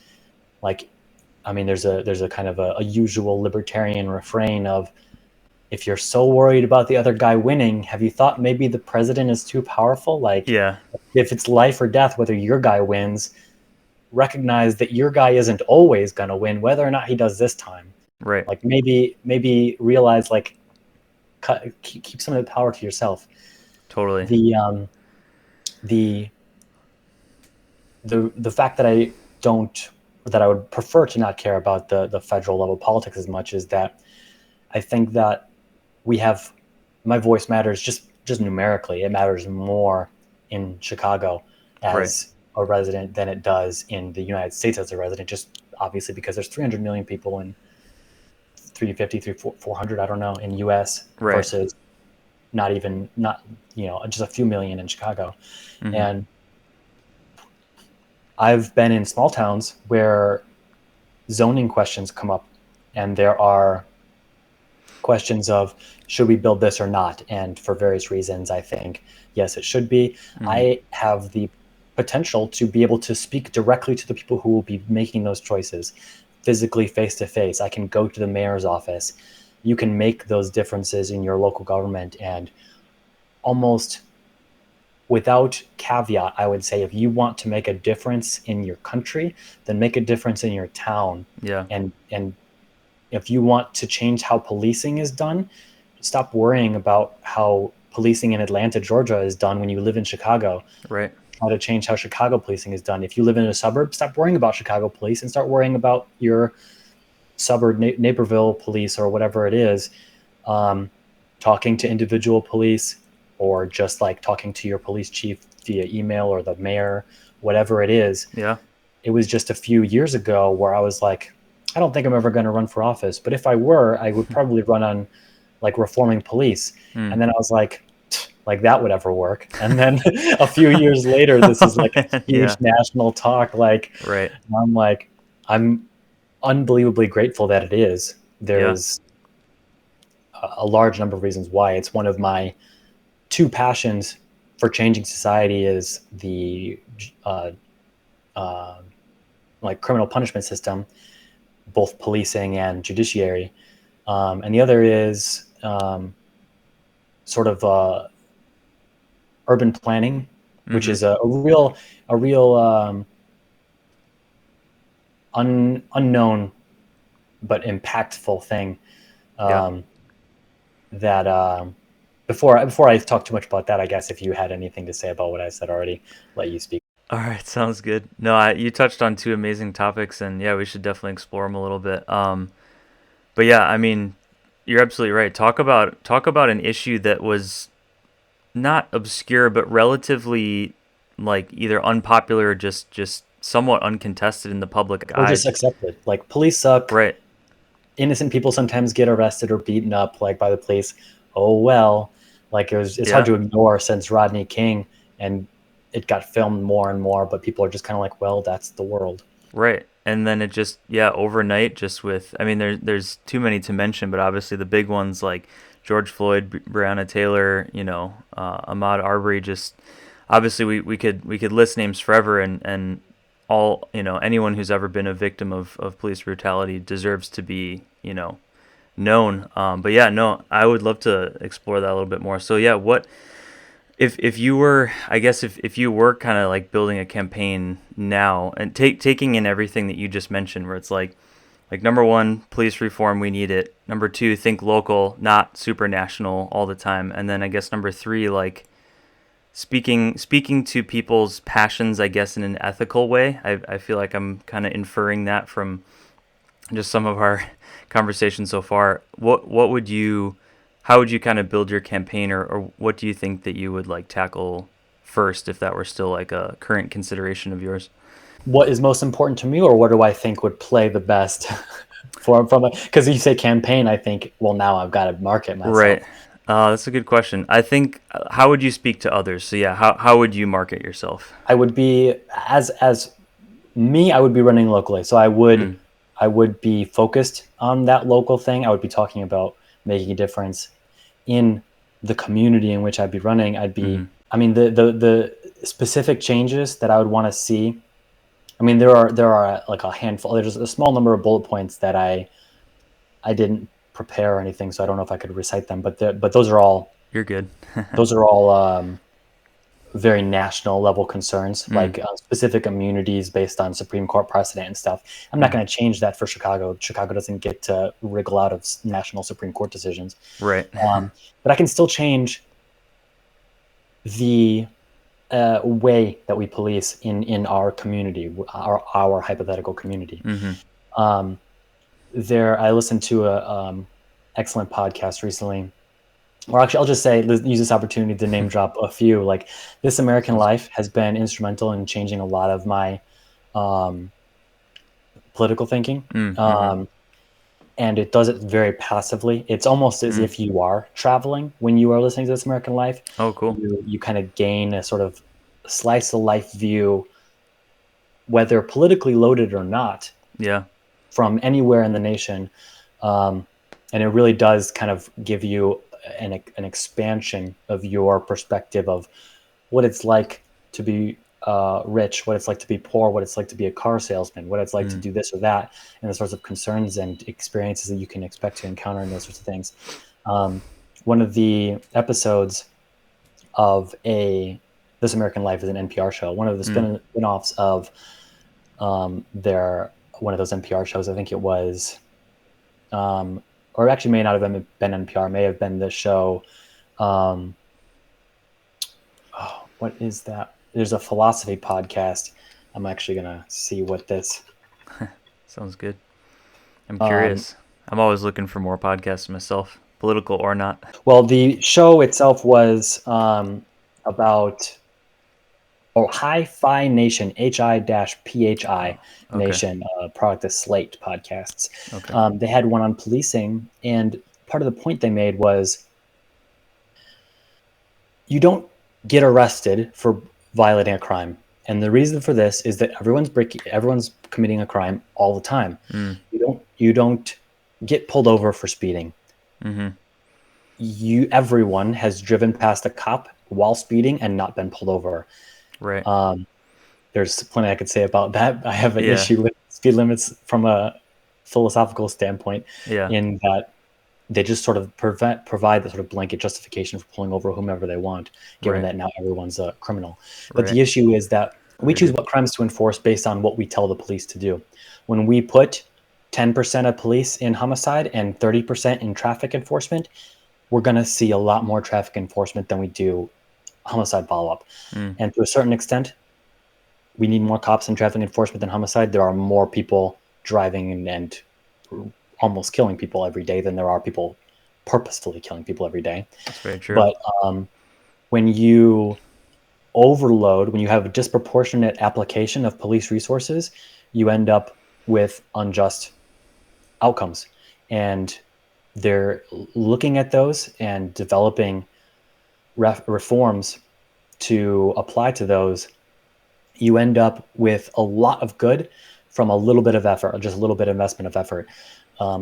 Like, I mean, there's a kind of a usual libertarian refrain of, if you're so worried about the other guy winning, have you thought maybe the president is too powerful? Like, Yeah. if it's life or death, whether your guy wins, recognize that your guy isn't always going to win, whether or not he does this time. Right. Like, maybe realize, like, keep some of the power to yourself. Totally. The fact that I would prefer to not care about the federal level politics as much is that I think that my voice matters just numerically. It matters more in Chicago as a resident than it does in the United States as a resident, just obviously because there's 300 million people in 350, 400, I don't know, in US versus not just a few million in Chicago. Mm-hmm. And I've been in small towns where zoning questions come up, and there are questions of, should we build this or not? And for various reasons, I think, yes, it should be. Mm-hmm. I have the potential to be able to speak directly to the people who will be making those choices, physically, face to face. I can go to the mayor's office. You can make those differences in your local government, and almost without caveat, I would say, if you want to make a difference in your country, then make a difference in your town. Yeah. And if you want to change how policing is done, stop worrying about how policing in Atlanta, Georgia is done when you live in Chicago. Right. Try to change how Chicago policing is done. If you live in a suburb, stop worrying about Chicago police and start worrying about your suburb, Naperville police, or whatever it is. Talking to individual police, or just like talking to your police chief via email, or the mayor, whatever it is. Yeah. It was just a few years ago where I was like, I don't think I'm ever going to run for office, but if I were, I would probably run on like reforming police. And then I was like that would ever work. And then a few years later, this is like a huge national talk. Like, I'm unbelievably grateful that it is. There's a large number of reasons why. It's one of my two passions for changing society, is the like criminal punishment system, both policing and judiciary, and the other is sort of urban planning, which is a real unknown but impactful thing. That before I talk too much about that, I guess if you had anything to say about what I said already, let you speak. All right, sounds good. No, you touched on two amazing topics, and we should definitely explore them a little bit. But yeah, I mean, you're absolutely right. Talk about an issue that was not obscure, but relatively like either unpopular or just somewhat uncontested in the public or eye. just accepted. Like, police suck. Right. Innocent people sometimes get arrested or beaten up, like, by the police. Oh well. Like, it's hard to ignore since Rodney King, and it got filmed more and more, but people are just kind of like, well, that's the world. Right. And then it just, overnight, just with, I mean, there's too many to mention, but obviously the big ones like George Floyd, Breonna Taylor, Ahmaud Arbery, just obviously we could list names forever, and all, anyone who's ever been a victim of police brutality deserves to be, known. But yeah, no, I would love to explore that a little bit more. So yeah, what if you were, I guess, if you were kind of like building a campaign now and taking in everything that you just mentioned, where it's like number one, police reform, we need it. Number two, think local, not super national all the time. And then I guess number three, like speaking to people's passions, I guess, in an ethical way. I feel like I'm kind of inferring that from just some of our conversations so far. What would you, how would you kind of build your campaign, or what do you think that you would like tackle first if that were still like a current consideration of yours? What is most important to me, or what do I think would play the best from because you say campaign, I think, well, now I've got to market myself. Right. That's a good question. I think, how would you speak to others? So yeah, how would you market yourself? I would be, as me, I would be running locally. So I would be focused on that local thing. I would be talking about making a difference in the community in which I'd be running. I mean, the specific changes that I would want to see. I mean, there are like a handful. There's a small number of bullet points that I didn't prepare or anything, so I don't know if I could recite them. But those are all. You're good. Those are all very national level concerns, like specific immunities based on Supreme Court precedent and stuff. I'm not going to change that for Chicago. Chicago doesn't get to wriggle out of national Supreme Court decisions. Right. But I can still change the way that we police in our community, our hypothetical community. I listened to a excellent podcast recently, or actually, I'll just say, use this opportunity to name drop a few. Like, This American Life has been instrumental in changing a lot of my political thinking. And it does it very passively. It's almost as if you are traveling when you are listening to This American Life. Oh, cool. You kind of gain a sort of slice of life view, whether politically loaded or not, from anywhere in the nation. And it really does kind of give you an expansion of your perspective of what it's like to be rich, what it's like to be poor, what it's like to be a car salesman, what it's like to do this or that, and the sorts of concerns and experiences that you can expect to encounter in those sorts of things. One of the episodes of This American Life is an NPR show. One of the spin-offs of one of those NPR shows, I think it was, or actually may not have been NPR, may have been the show. What is that? There's a philosophy podcast. I'm actually going to see what this... Sounds good. I'm curious. I'm always looking for more podcasts myself, political or not. Well, the show itself was about Hi-Fi Nation, HI-PHI Nation, product of Slate podcasts. Okay. They had one on policing, and part of the point they made was you don't get arrested for violating a crime. And the reason for this is that everyone's committing a crime all the time. You don't get pulled over for speeding. Everyone has driven past a cop while speeding and not been pulled over. Right. There's plenty I could say about that. I have an issue with speed limits from a philosophical standpoint, in that they just sort of provide the sort of blanket justification for pulling over whomever they want, given that now everyone's a criminal. But the issue is that we choose what crimes to enforce based on what we tell the police to do. When we put 10% of police in homicide and 30% in traffic enforcement, we're going to see a lot more traffic enforcement than we do homicide follow-up. And to a certain extent, we need more cops in traffic enforcement than homicide. There are more people driving and almost killing people every day than there are people purposefully killing people every day. That's very true. But when you overload, when you have a disproportionate application of police resources, you end up with unjust outcomes. And they're looking at those and developing reforms to apply to those. You end up with a lot of good from a little bit of effort, just a little bit of investment of effort.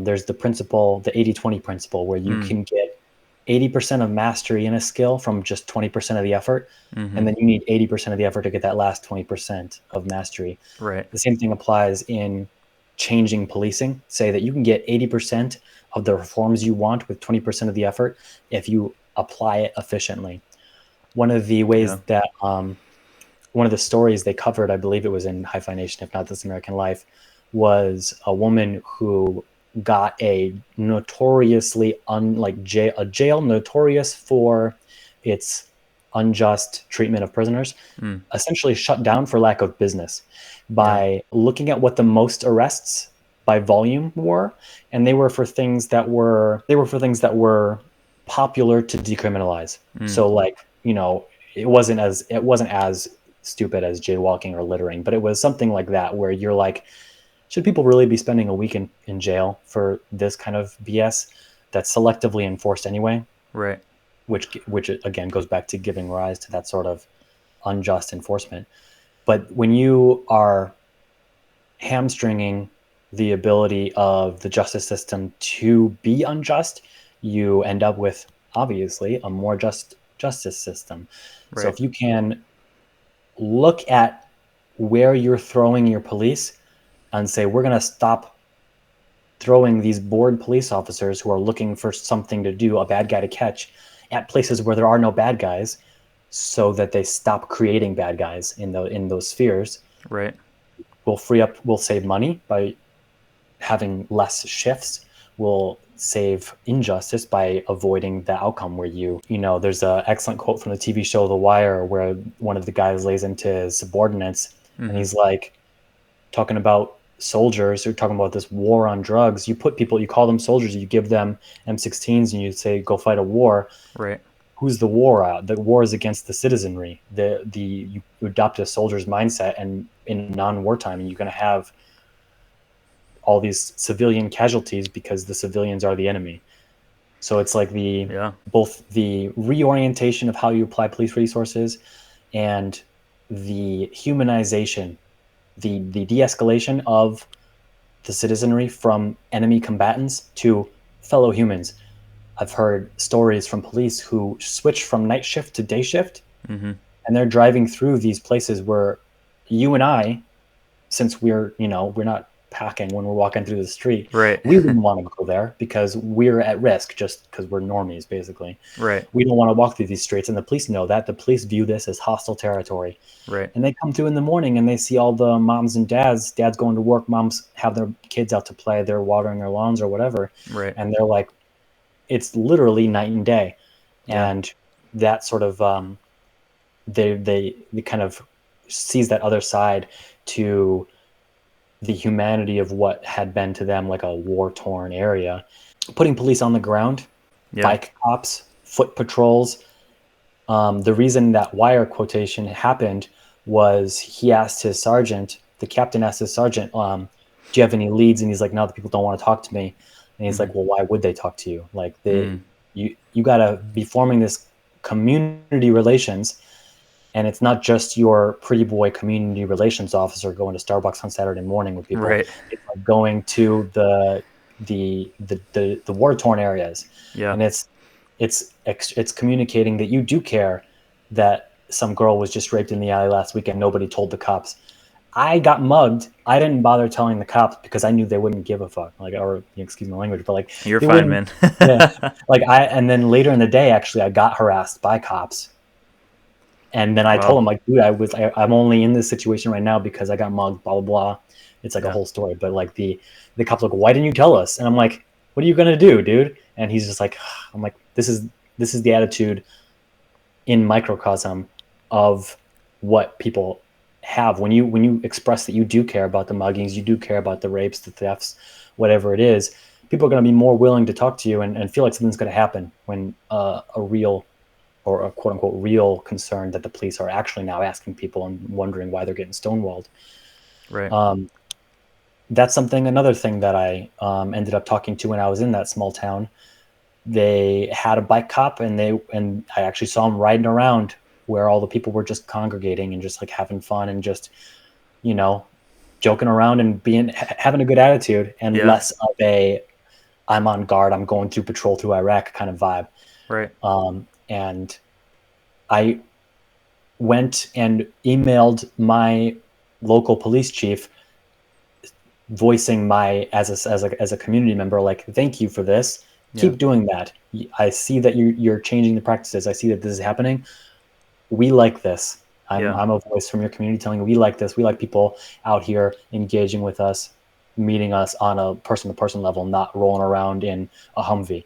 There's the principle, the 80-20 principle, where you can get 80% of mastery in a skill from just 20% of the effort. And then you need 80% of the effort to get that last 20% of mastery. Right. The same thing applies in changing policing. Say that you can get 80% of the reforms you want with 20% of the effort if you apply it efficiently. One of the ways that one of the stories they covered, I believe it was in Hi-Fi Nation, if not This American Life, was a woman who got a notoriously a jail notorious for its unjust treatment of prisoners, essentially shut down for lack of business by looking at what the most arrests by volume were, and they were for things that were popular to decriminalize. So like, it wasn't as stupid as jaywalking or littering, but it was something like that where you're like, should people really be spending a week in jail for this kind of BS that's selectively enforced anyway? Right. Which again goes back to giving rise to that sort of unjust enforcement. But when you are hamstringing the ability of the justice system to be unjust, you end up with obviously a more just justice system. Right. So if you can look at where you're throwing your police and say, we're going to stop throwing these bored police officers who are looking for something to do, a bad guy to catch, at places where there are no bad guys, so that they stop creating bad guys in those spheres. Right. We'll save money by having less shifts. We'll save injustice by avoiding the outcome where there's an excellent quote from the TV show The Wire where one of the guys lays into his subordinates and he's like talking about soldiers who are talking about this war on drugs. You call them soldiers, you give them M16s and you say, go fight a war. Right. Who's the war out? The war is against the citizenry. You adopt a soldier's mindset, and in non-wartime, and you're going to have all these civilian casualties because the civilians are the enemy. So it's like both the reorientation of how you apply police resources and the humanization, the de-escalation of the citizenry from enemy combatants to fellow humans. I've heard stories from police who switch from night shift to day shift, and they're driving through these places where you and I, since we're not packing when we're walking through the street, right, we wouldn't want to go there because we're at risk, just because we're normies, basically. Right. We don't want to walk through these streets, and the police know that. The police view this as hostile territory. Right. And they come through in the morning and they see all the moms and dads going to work, moms have their kids out to play, they're watering their lawns or whatever. Right. And they're like, it's literally night and day. Yeah. And that sort of they kind of sees that other side to the humanity of what had been to them like a war-torn area. Putting police on the ground, bike cops, foot patrols. The reason that Wire quotation happened was he asked his sergeant, the captain asked his sergeant, do you have any leads? And he's like, no, the people don't want to talk to me. And he's like, well, why would they talk to you? Like you got to be forming this community relations. And it's not just your pretty boy community relations officer going to Starbucks on Saturday morning with people. Right. It's like going to the war-torn areas. Yeah. And it's communicating that you do care that some girl was just raped in the alley last week and nobody told the cops. I got mugged. I didn't bother telling the cops because I knew they wouldn't give a fuck. Excuse my language, but like you're fine, man. Yeah. And then later in the day, actually, I got harassed by cops. And then I told him, like, dude, I'm only in this situation right now because I got mugged, blah, blah, blah. It's like a whole story. But like the cop's like, why didn't you tell us? And I'm like, what are you going to do, dude? And he's just like, I'm like, this is the attitude in microcosm of what people have. When you express that you do care about the muggings, you do care about the rapes, the thefts, whatever it is, people are going to be more willing to talk to you and feel like something's going to happen when a real or a quote unquote real concern that the police are actually now asking people and wondering why they're getting stonewalled. Right. That's another thing that I ended up talking to when I was in that small town. They had a bike cop, and I actually saw him riding around where all the people were just congregating and just like having fun and just, joking around and having a good attitude, and Yeah. less of a I'm on guard, I'm going through patrol through Iraq kind of vibe. Right. And I went and emailed my local police chief, voicing my as a community member, like, thank you for this. Yeah. Keep doing that. I see that you're changing the practices. I see that this is happening. We like this. Yeah. I'm a voice from your community telling you we like this. We like people out here engaging with us, meeting us on a person-to-person level, not rolling around in a Humvee,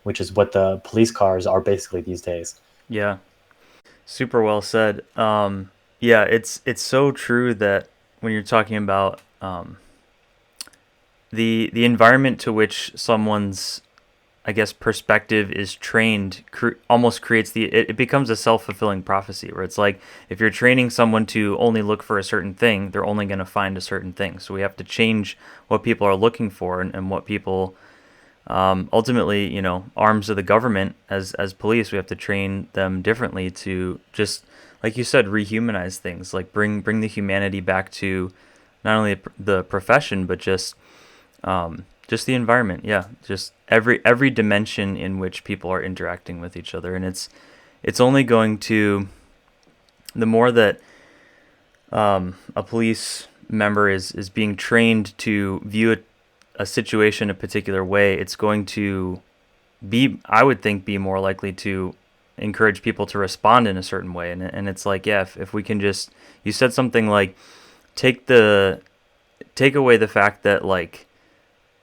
which is what the police cars are basically these days. Yeah. Super well said. Yeah, it's so true that when you're talking about the environment to which someone's, I guess, perspective is trained almost creates it becomes a self-fulfilling prophecy, where it's like if you're training someone to only look for a certain thing, they're only going to find a certain thing. So we have to change what people are looking for, and what people ultimately, arms of the government as police, we have to train them differently to just, like you said, rehumanize things, like bring the humanity back to not only the profession, but just the environment. Yeah, just every dimension in which people are interacting with each other. And it's only going to, the more that a police member is being trained to view a situation a particular way, it's going to be, I would think, be more likely to encourage people to respond in a certain way. And it's like, yeah, if we can just, you said something like, take away the fact that like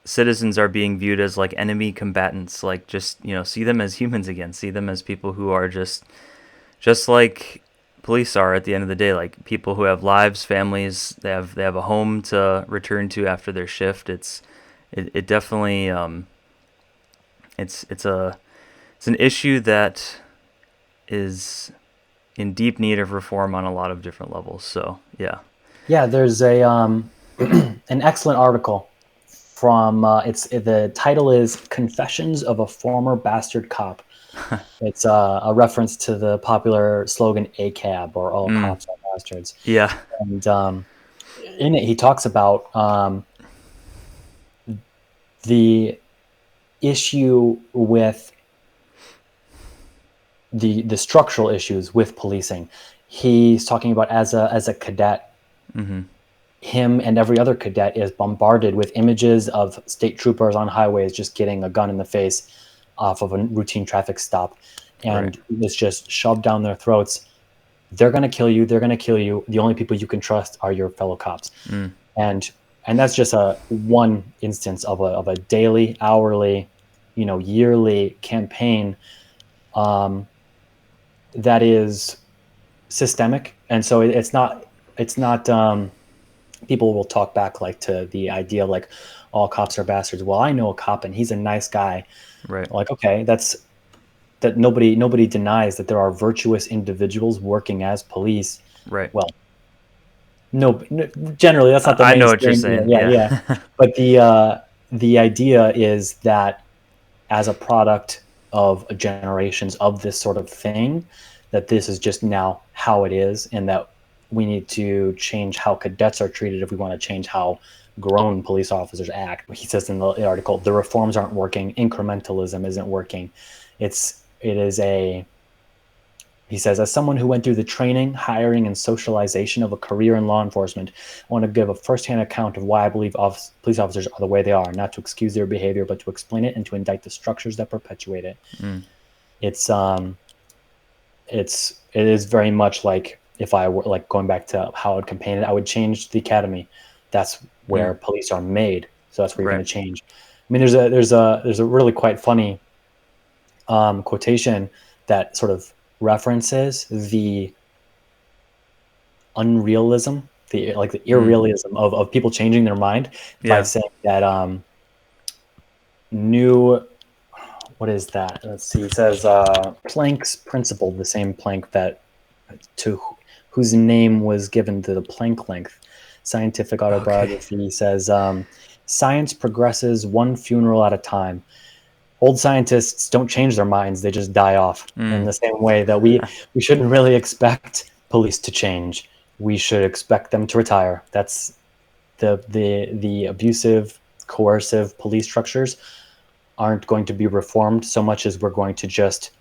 citizens are being viewed as like enemy combatants, like just, see them as humans again, see them as people who are just like police are at the end of the day, like people who have lives, families, they have a home to return to after their shift. It definitely it's an issue that is in deep need of reform on a lot of different levels. So Yeah, there's a an excellent article from the title is Confessions of a Former Bastard Cop. It's a reference to the popular slogan ACAB, or all cops are bastards. Yeah. And in it he talks about the issue with the structural issues with policing. He's talking about as a cadet, him and every other cadet is bombarded with images of state troopers on highways just getting a gun in the face off of a routine traffic stop, and it's just shoved down their throats. They're going to kill you. They're going to kill you. The only people you can trust are your fellow cops. And that's just one instance of a daily, hourly, yearly campaign that is systemic. And so it's not people will talk back like to the idea like all cops are bastards. Well, I know a cop and he's a nice guy. Right. Like, okay, that nobody denies that there are virtuous individuals working as police. Right. Well, no, generally that's not the I know mainstream. what you're saying. Yeah. But the idea is that as a product of generations of this sort of thing, that this is just now how it is, and that we need to change how cadets are treated if we want to change how grown police officers act. He says in the article, the reforms aren't working, incrementalism isn't working. He says, as someone who went through the training, hiring, and socialization of a career in law enforcement, I want to give a firsthand account of why I believe police officers are the way they are, not to excuse their behavior, but to explain it and to indict the structures that perpetuate it. It is very much like, if I were like going back to how I would campaign it, I would change the academy. That's where police are made. So that's where you're going to change. I mean, there's a really quite funny quotation that sort of references the unrealism, the irrealism of people changing their mind by saying that what is that? Let's see. He says Planck's principle, the same Planck that to whose name was given to the Planck length. Scientific autobiography. Okay. He says science progresses one funeral at a time. Old scientists don't change their minds; they just die off. In the same way that we shouldn't really expect police to change. We should expect them to retire. That's the abusive, coercive police structures aren't going to be reformed so much as we're going to just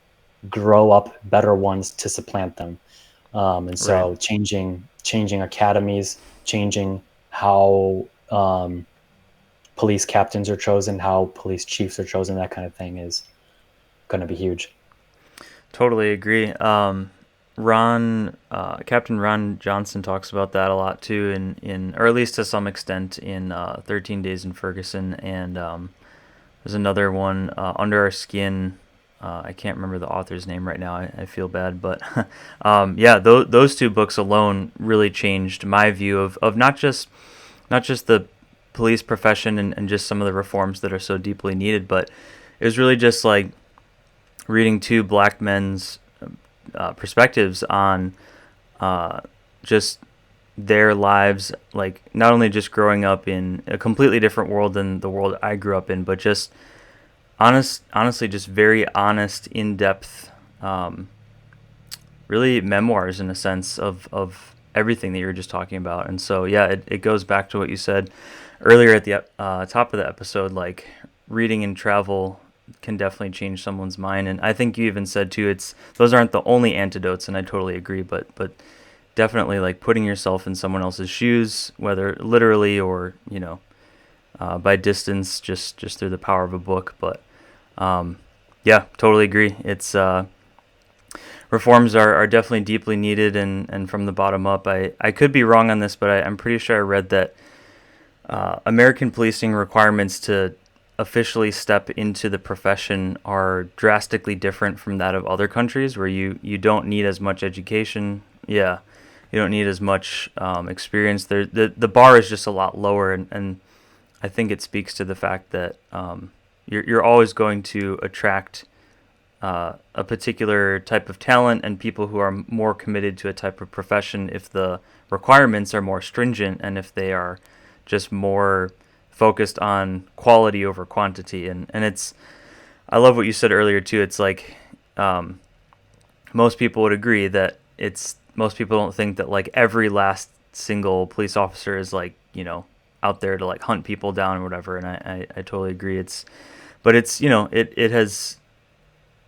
grow up better ones to supplant them. And so Right. changing academies, changing how police captains are chosen, how police chiefs are chosen, that kind of thing is going to be huge. Totally agree. Captain Ron Johnson talks about that a lot too, or at least to some extent, in 13 Days in Ferguson, and there's another one, Under Our Skin. I can't remember the author's name right now. I feel bad, but yeah, those two books alone really changed my view of not just the police profession and just some of the reforms that are so deeply needed, but it was really just like reading two black men's perspectives on just their lives, like not only just growing up in a completely different world than the world I grew up in, but just honestly, just very honest, in-depth, really memoirs in a sense of everything that you were just talking about. And so, yeah, it goes back to what you said earlier at the top of the episode, like reading and travel can definitely change someone's mind. And I think you even said too, those aren't the only antidotes, and I totally agree, but definitely like putting yourself in someone else's shoes, whether literally or, by distance, just through the power of a book. But yeah, totally agree. It's reforms are definitely deeply needed, and from the bottom up. I could be wrong on this, but I'm pretty sure I read that American policing requirements to officially step into the profession are drastically different from that of other countries, where you don't need as much education. Yeah, you don't need as much experience. The bar is just a lot lower, and I think it speaks to the fact that you're always going to attract a particular type of talent and people who are more committed to a type of profession if the requirements are more stringent and if they are just more focused on quality over quantity. And I love what you said earlier too. It's like most people would agree that most people don't think that like every last single police officer is like, out there to like hunt people down or whatever. And I totally agree. But it's, it has,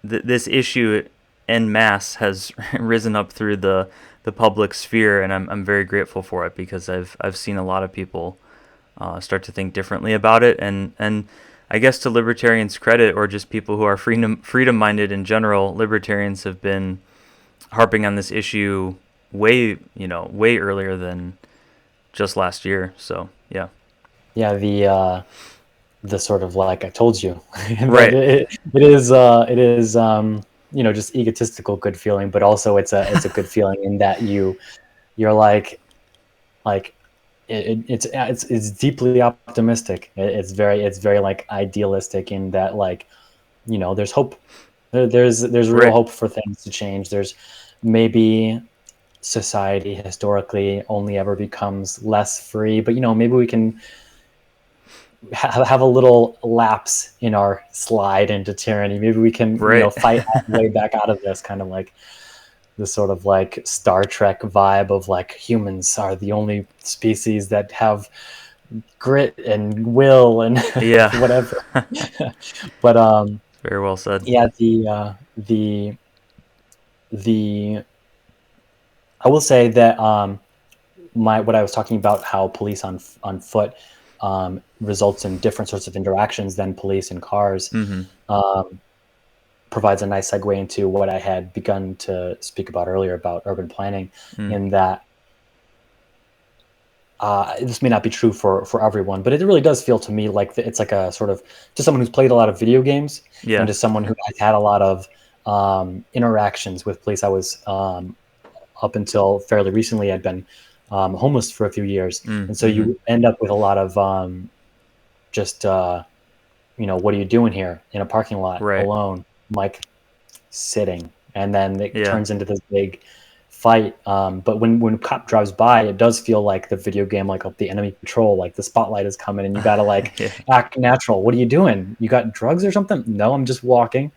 this issue en masse has risen up through the public sphere, and I'm very grateful for it, because I've seen a lot of people start to think differently about it, and I guess to libertarians' credit, or just people who are freedom minded in general, libertarians have been harping on this issue way earlier than just last year. So yeah. Yeah, the sort of like I told you, Right. it is just egotistical good feeling, but also it's a good feeling in that you're like it's deeply optimistic. It's very like idealistic in that, like, there's hope. There's real Right. hope for things to change. There's maybe society historically only ever becomes less free, but maybe we can have a little lapse in our slide into tyranny. Maybe we can, Right. fight our way back out of this, kind of like this sort of like Star Trek vibe of like humans are the only species that have grit and will and Yeah. whatever. But Very well said. yeah, the I will say that what I was talking about, how police on foot results in different sorts of interactions than police in cars, Mm-hmm. provides a nice segue into what I had begun to speak about earlier about urban planning, Mm. in that this may not be true for everyone, but it really does feel to me like it's like a sort of, to someone who's played a lot of video games and Yeah. to someone who has had a lot of interactions with police. I was up until fairly recently, I'd been homeless for a few years, and so Mm-hmm. you end up with a lot of just what are you doing here in a parking lot Right. alone? I'm like, sitting. And then it Yeah. turns into this big fight. But when a cop drives by, it does feel like the video game, like of the enemy patrol, like the spotlight is coming and you got to like Yeah. act natural. What are you doing? You got drugs or something? No, I'm just walking.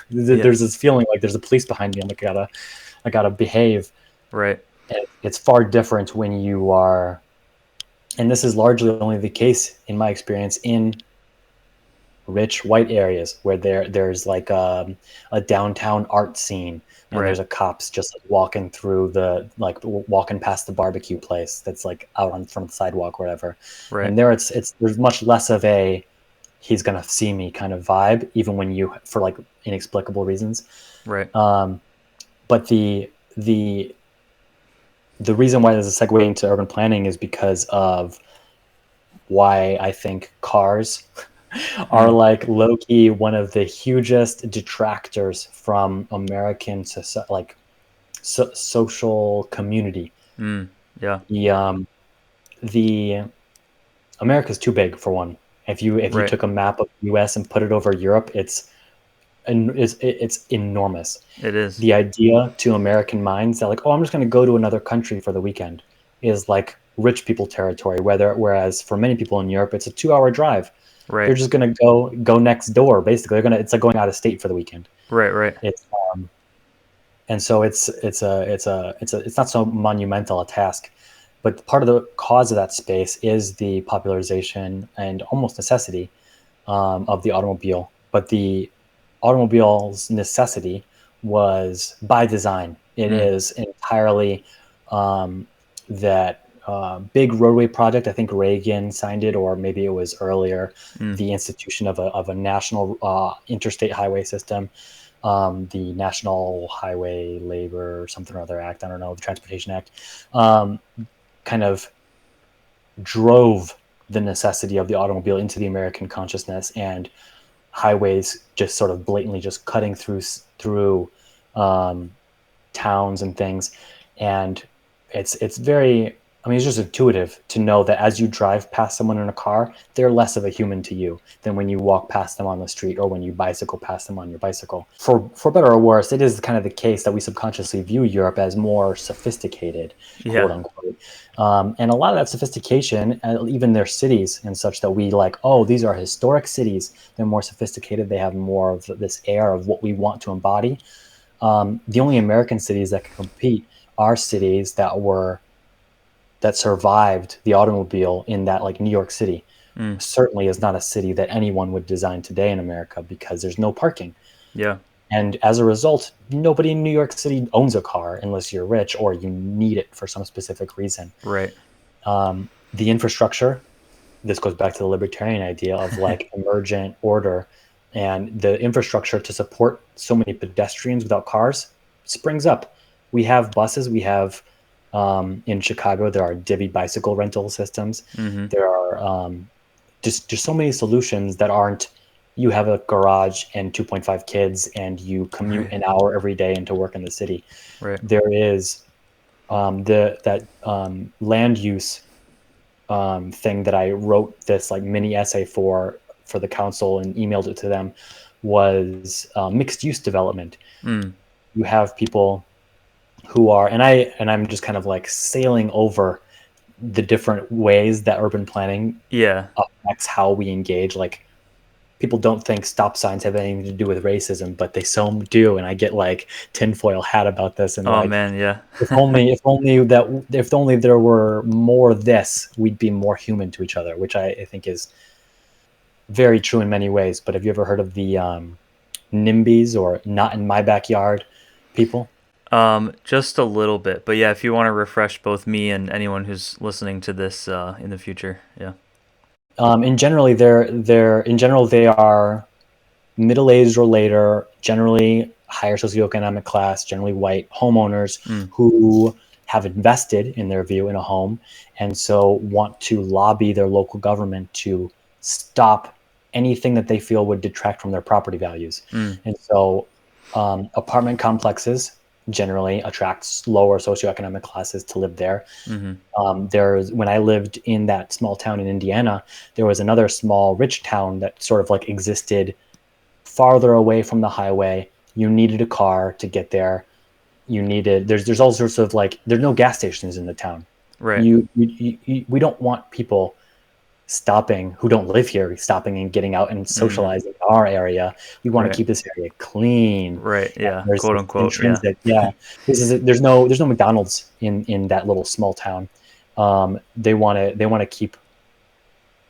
Yeah. There's this feeling like there's a police behind me. I'm like, I gotta behave. Right. It's far different when you are, and this is largely only the case in my experience in rich white areas where there's like a downtown art scene and Right. there's a cops just like walking through the like walking past the barbecue place that's like out on from the sidewalk or whatever. Right. And there it's there's much less of a he's gonna see me kind of vibe, even when you for like inexplicable reasons. Right. But the reason why there's a segue into urban planning is because of why I think cars are like low-key one of the hugest detractors from American social community. Yeah. The America's too big for one. If you Right. took a map of the US and put it over Europe, it's enormous. It is. The idea to American minds that like, oh, I'm just going to go to another country for the weekend is like rich people territory. Whereas for many people in Europe, it's a 2-hour drive. They're Right. just going to go next door. Basically, it's like going out of state for the weekend. Right. Right. It's and so it's not so monumental a task. But part of the cause of that space is the popularization and almost necessity of the automobile. But the automobile's necessity was by design. It is entirely that big roadway project. I think Reagan signed it, or maybe it was earlier. The institution of a national interstate highway system, the National Highway Labor or something or other Act. I don't know, the Transportation Act, kind of drove the necessity of the automobile into the American consciousness, and highways just sort of blatantly just cutting through towns and things. And it's very, I mean, it's just intuitive to know that as you drive past someone in a car, they're less of a human to you than when you walk past them on the street or when you bicycle past them on your bicycle. For better or worse, it is kind of the case that we subconsciously view Europe as more sophisticated, quote Yeah. unquote. And a lot of that sophistication, even their cities and such, that we like, oh, these are historic cities. They're more sophisticated. They have more of this air of what we want to embody. The only American cities that can compete are cities that survived the automobile, in that like New York City certainly is not a city that anyone would design today in America because there's no parking. Yeah. And as a result, nobody in New York City owns a car unless you're rich or you need it for some specific reason. Right. The infrastructure, this goes back to the libertarian idea of like emergent order, and the infrastructure to support so many pedestrians without cars springs up. We have buses. We have in Chicago, there are divvy bicycle rental systems. There are just so many solutions that aren't, you have a garage and 2.5 kids and you commute Right. an hour every day into work in the city. Right. There is that land use thing that I wrote this like mini essay for the council and emailed it to them, was mixed use development. You have people who are, and I'm just kind of like sailing over the different ways that urban planning Yeah. affects how we engage. Like, people don't think stop signs have anything to do with racism, but they so do. And I get like tinfoil hat about this, and Oh like, man. Yeah. if only there were more of this, we'd be more human to each other, which I think is very true in many ways. But have you ever heard of the NIMBYs, or not in my backyard people? Just a little bit, but yeah, if you want to refresh both me and anyone who's listening to this in the future, yeah. In general they are middle aged or later, generally higher socioeconomic class, generally white homeowners who have invested, in their view, in a home, and so want to lobby their local government to stop anything that they feel would detract from their property values. And so apartment complexes generally attracts lower socioeconomic classes to live there. When I lived in that small town in Indiana, there was another small rich town that sort of like existed farther away from the highway. You needed a car to get there. There's all sorts of like, there's no gas stations in the town. Right. We don't want people who don't live here stopping and getting out and socializing in our area. We want to Right. keep this area clean. Right. And Yeah. there's Quote this unquote. Yeah. intrinsic, there's no McDonald's in that little small town. They want to keep.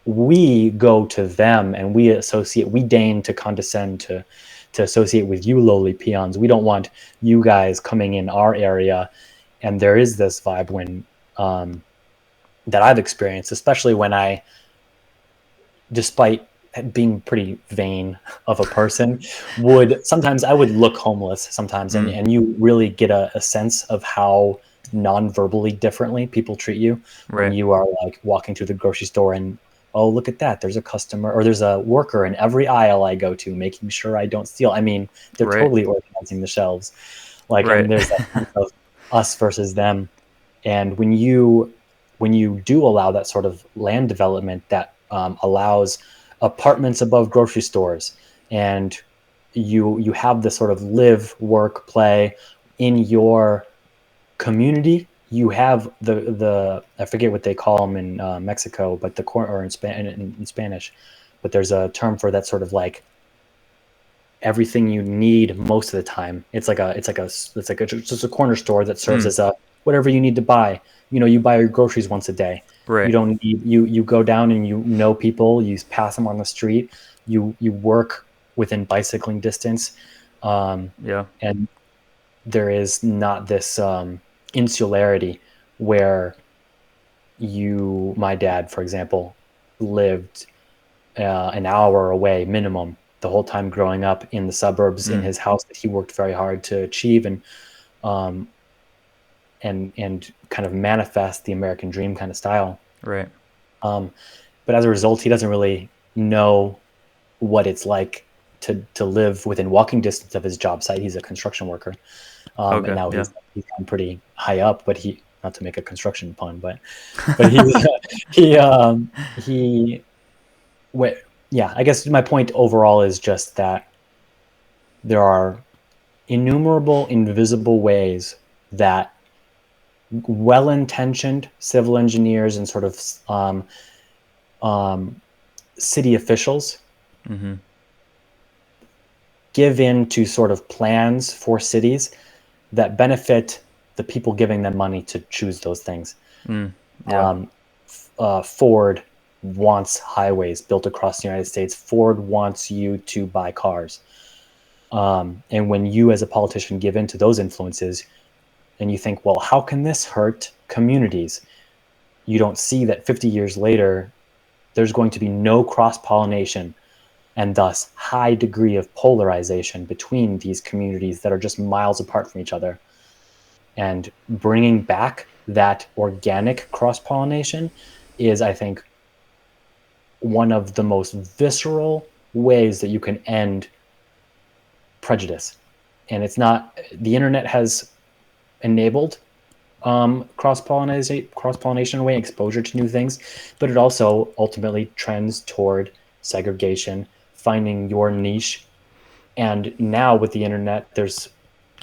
We go to them and we deign to condescend to associate with you lowly peons. We don't want you guys coming in our area. And there is this vibe that I've experienced, especially when despite being pretty vain of a person, I would look homeless sometimes, and you really get a sense of how non-verbally differently people treat you when you are like walking through the grocery store and, oh, look at that, there's a customer or there's a worker in every aisle I go to making sure I don't steal. I mean, they're totally organizing the shelves, like, and there's that sense of us versus them. And when you do allow that sort of land development that allows apartments above grocery stores, and you have this sort of live, work, play in your community, you have the I forget what they call them in Mexico, but or in Spanish, but there's a term for that sort of like everything you need most of the time. It's just a corner store that serves as a whatever you need to buy. You buy your groceries once a day. Right. You don't need you go down and people, you pass them on the street, you work within bicycling distance. And there is not this insularity where my dad, for example, lived an hour away minimum the whole time growing up in the suburbs in his house that he worked very hard to achieve and kind of manifest the American dream kind of style. Right. But as a result, he doesn't really know what it's like to live within walking distance of his job site. He's a construction worker. And now he's gotten pretty high up, but not to make a construction pun, but I guess my point overall is just that there are innumerable invisible ways that well-intentioned civil engineers and sort of city officials give in to sort of plans for cities that benefit the people giving them money to choose those things. Ford wants highways built across the United States. Ford wants you to buy cars. And when you as a politician give in to those influences and you think, well, how can this hurt communities? You don't see that 50 years later, there's going to be no cross-pollination and thus high degree of polarization between these communities that are just miles apart from each other. And bringing back that organic cross-pollination is, I think, one of the most visceral ways that you can end prejudice. And it's not, the internet has enabled cross-pollination way, exposure to new things, but it also ultimately trends toward segregation, finding your niche. And now with the internet, there's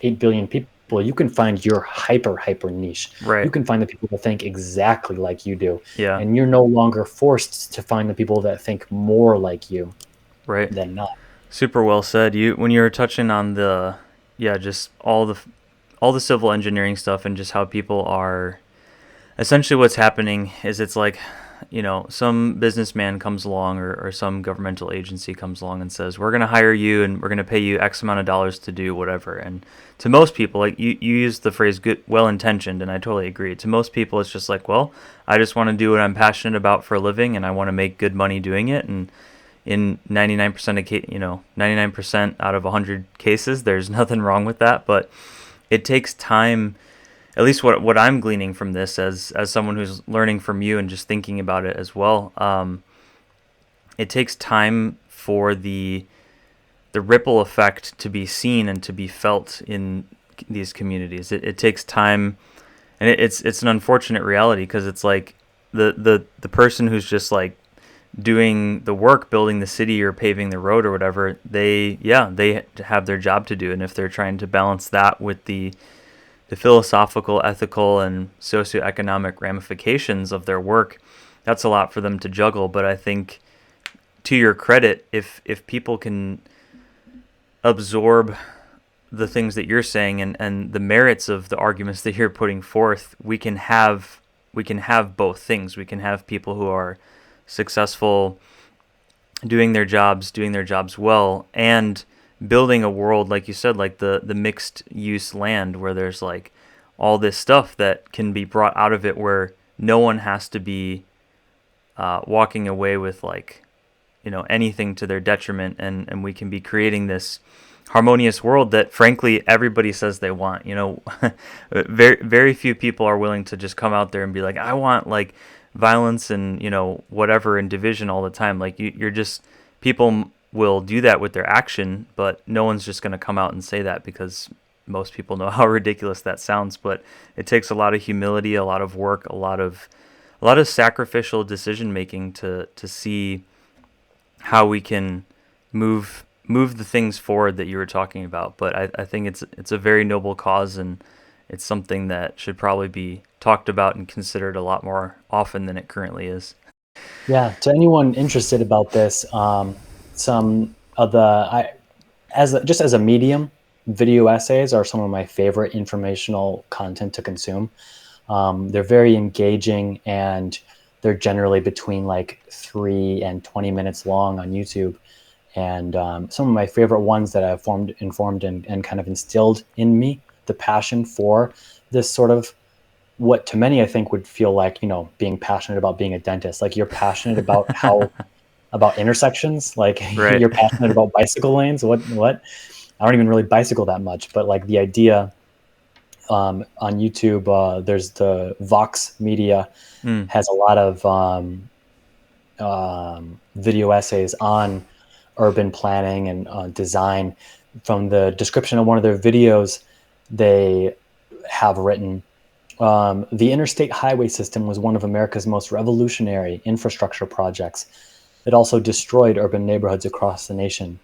8 billion people. You can find your hyper niche. Right. You can find the people that think exactly like you do. Yeah. And you're no longer forced to find the people that think more like you than not. Super well said. When you were touching on just all the civil engineering stuff and just how people are, essentially what's happening is it's like, some businessman comes along or some governmental agency comes along and says, we're going to hire you and we're going to pay you X amount of dollars to do whatever. And to most people, like you use the phrase good, well-intentioned, and I totally agree. To most people, it's just like, well, I just want to do what I'm passionate about for a living and I want to make good money doing it. And in 99% out of 100 cases, there's nothing wrong with that. But it takes time. At least what I'm gleaning from this as someone who's learning from you and just thinking about it as well, it takes time for the ripple effect to be seen and to be felt in these communities. It takes time, and it's an unfortunate reality, because it's like the person who's just like doing the work, building the city or paving the road or whatever, they have their job to do, and if they're trying to balance that with the philosophical, ethical, and socioeconomic ramifications of their work, that's a lot for them to juggle. But I think, to your credit, if people can absorb the things that you're saying, and the merits of the arguments that you're putting forth, we can have both things. We can have people who are successful doing their jobs well, and building a world, like you said, like the mixed use land, where there's like all this stuff that can be brought out of it, where no one has to be walking away with like, anything to their detriment, and we can be creating this harmonious world that, frankly, everybody says they want. Very very few people are willing to just come out there and be like, I want like violence and whatever, and division all the time. Like you're just, people will do that with their action, but no one's just going to come out and say that, because most people know how ridiculous that sounds. But it takes a lot of humility, a lot of work, a lot of sacrificial decision making to see how we can move the things forward that you were talking about. But I think it's a very noble cause, and it's something that should probably be talked about and considered a lot more often than it currently is. Yeah, to anyone interested about this, some of the as a medium, video essays are some of my favorite informational content to consume. They're very engaging, and they're generally between like 3 and 20 minutes long on YouTube. And some of my favorite ones that have informed and kind of instilled in me the passion for this sort of, what to many I think would feel like, being passionate about being a dentist. Like you're passionate about about intersections, like Right. you're passionate about bicycle lanes. What? I don't even really bicycle that much, but like the idea, on YouTube, there's the Vox Media has a lot of video essays on urban planning and design. From the description of one of their videos, they have written, the interstate highway system was one of America's most revolutionary infrastructure projects. It also destroyed urban neighborhoods across the nation.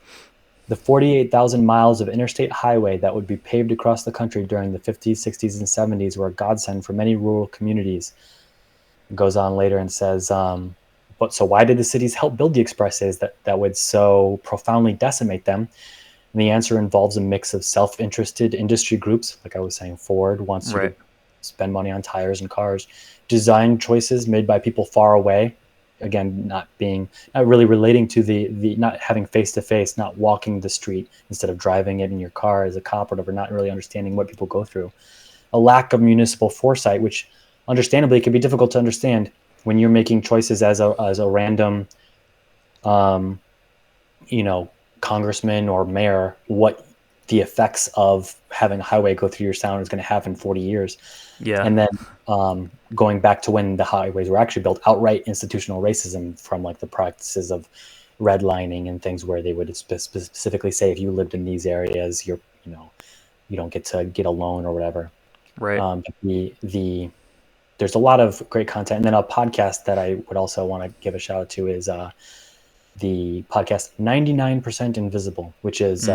The 48,000 miles of interstate highway that would be paved across the country during the 50s, 60s, and 70s were a godsend for many rural communities. It goes on later and says, but so why did the cities help build the expressways that would so profoundly decimate them? And the answer involves a mix of self-interested industry groups, like I was saying, Ford wants you to spend money on tires and cars, design choices made by people far away, again, not really relating to the not having face-to-face, not walking the street instead of driving it in your car as a cop or whatever, not really understanding what people go through. A lack of municipal foresight, which understandably can be difficult to understand when you're making choices as a random congressman or mayor, what the effects of having a highway go through your town is going to have in 40 years. Yeah. And then going back to when the highways were actually built, outright institutional racism from like the practices of redlining and things, where they would specifically say, if you lived in these areas, you don't get to get a loan or whatever. Right. There's a lot of great content. And then a podcast that I would also want to give a shout out to is the podcast 99% Invisible, which is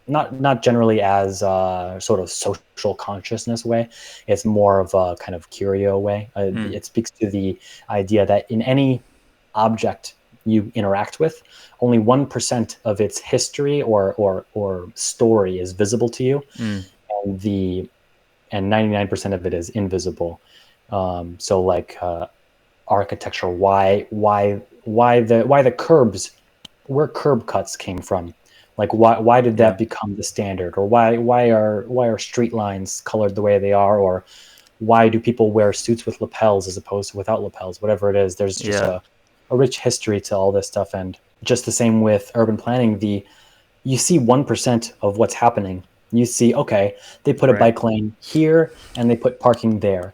not generally as sort of social consciousness way. It's more of a kind of curio way. It speaks to the idea that in any object you interact with, only 1% of its history or story is visible to you, and 99% of it is invisible. So like architecture, why the curbs, where curb cuts came from, like why did that become the standard, or why are street lines colored the way they are, or why do people wear suits with lapels as opposed to without lapels, whatever it is. There's just a rich history to all this stuff. And just the same with urban planning, you see 1% of what's happening. You see, okay, they put a bike lane here and they put parking there,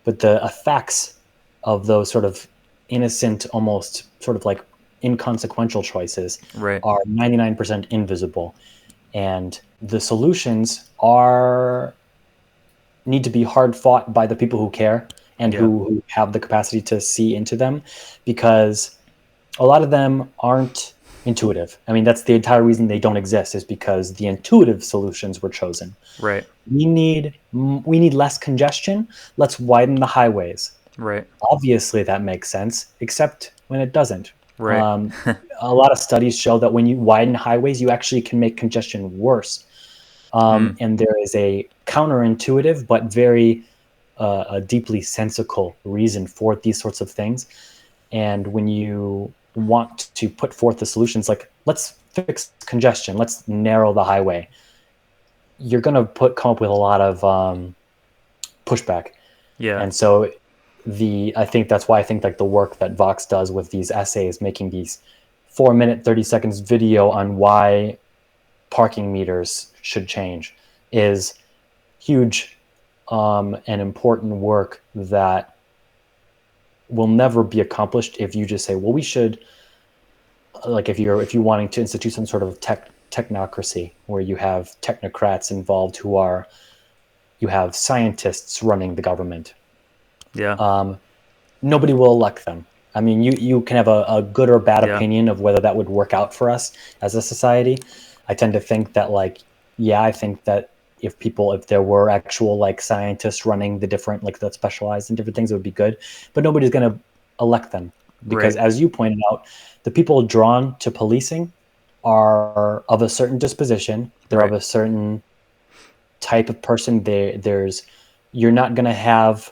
but the effects of those sort of innocent, almost sort of like inconsequential choices are 99% invisible. and the solutions need to be hard fought by the people who care and who have the capacity to see into them, because a lot of them aren't intuitive. I mean, that's the entire reason they don't exist, is because the intuitive solutions were chosen. Right. We need less congestion. Let's widen the highways. Right. Obviously, that makes sense, except when it doesn't. Right. A lot of studies show that when you widen highways, you actually can make congestion worse. And there is a counterintuitive but very a deeply sensical reason for these sorts of things. And when you want to put forth the solutions, like, let's fix congestion, let's narrow the highway, you're going to come up with a lot of pushback. Yeah. And so I think that's why I think like the work that Vox does with these essays, making these 4-minute, 30 seconds video on why parking meters should change, is huge and important work that will never be accomplished if you just say, well, we should, like, if you're wanting to institute some sort of technocracy where you have technocrats involved you have scientists running the government. Yeah. Nobody will elect them. I mean, you can have a good or bad opinion of whether that would work out for us as a society. I tend to think that, like, I think that if there were actual like scientists running the different, like, that specialized in different things, it would be good. But nobody's going to elect them because, as you pointed out, the people drawn to policing are of a certain disposition. They're of a certain type of person. You're not going to have,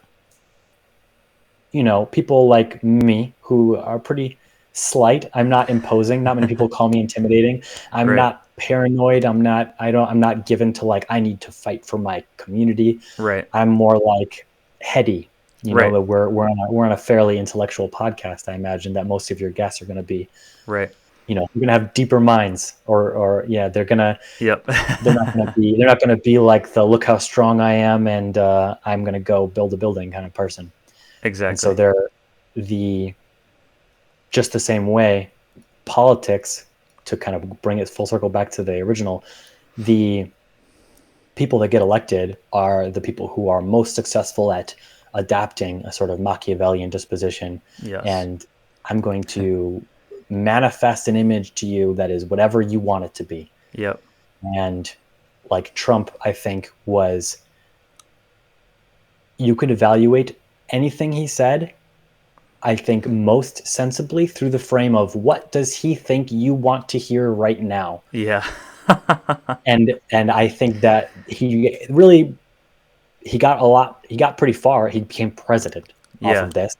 people like me who are pretty slight. I'm not imposing. Not many people call me intimidating. I'm not paranoid. I'm not given to, like, I need to fight for my community. Right. I'm more like heady. That we're on a fairly intellectual podcast. I imagine that most of your guests are going to be, right. You're going to have deeper minds, or they're gonna. Yep. They're not going to be like the look how strong I am and I'm going to go build a building kind of person. Exactly. And so they're just the same way politics, to kind of bring it full circle back to the original, the people that get elected are the people who are most successful at adapting a sort of Machiavellian disposition. Yes. And I'm going to manifest an image to you that is whatever you want it to be. Yep. And like Trump, I think, you could evaluate anything he said, I think, most sensibly through the frame of, what does he think you want to hear right now? Yeah. and I think that he got pretty far. He became president off of this.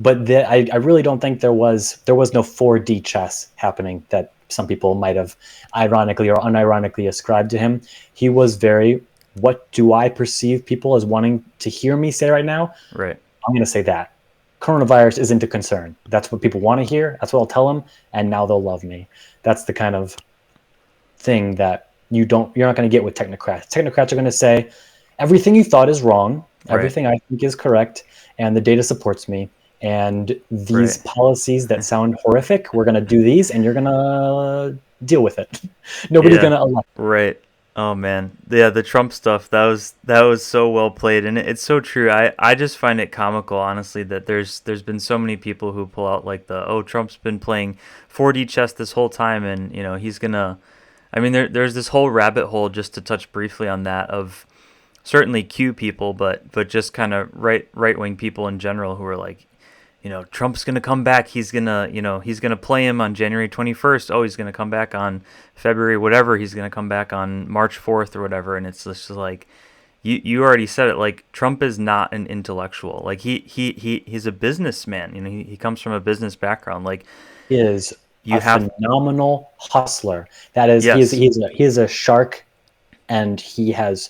But I really don't think there was no 4D chess happening that some people might have ironically or unironically ascribed to him. He was very, what do I perceive people as wanting to hear me say right now? Right. I'm going to say that. Coronavirus isn't a concern. That's what people want to hear. That's what I'll tell them. And now they'll love me. That's the kind of thing that you're not going to get with technocrats. Technocrats are going to say, everything you thought is wrong. Everything I think is correct. And the data supports me. And these policies that sound horrific, we're going to do these, and you're going to deal with it. Nobody's going to elect. Right. Oh man, yeah, the Trump stuff, that was so well played, and it's so true. I just find it comical, honestly, that there's been so many people who pull out like Trump's been playing 4D chess this whole time, and he's gonna. I mean, there's this whole rabbit hole, just to touch briefly on that, of certainly Q people, but just kind of right wing people in general who are like, Trump's going to come back. He's going to play him on January 21st. Oh, he's going to come back on February, whatever. He's going to come back on March 4th or whatever. And it's just like, you already said it. Like, Trump is not an intellectual. Like, he's a businessman. He comes from a business background. Like, he is phenomenal hustler. That is, yes. he is a shark, and he has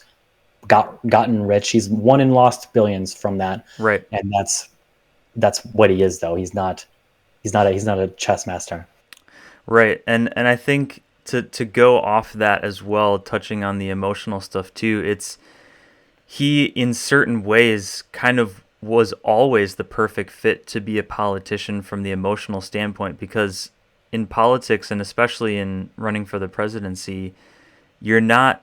gotten rich. He's won and lost billions from that. Right. And that's what he is, though. He's not a chess master. Right. And I think to go off that as well, touching on the emotional stuff too, he in certain ways kind of was always the perfect fit to be a politician from the emotional standpoint, because in politics, and especially in running for the presidency, you're not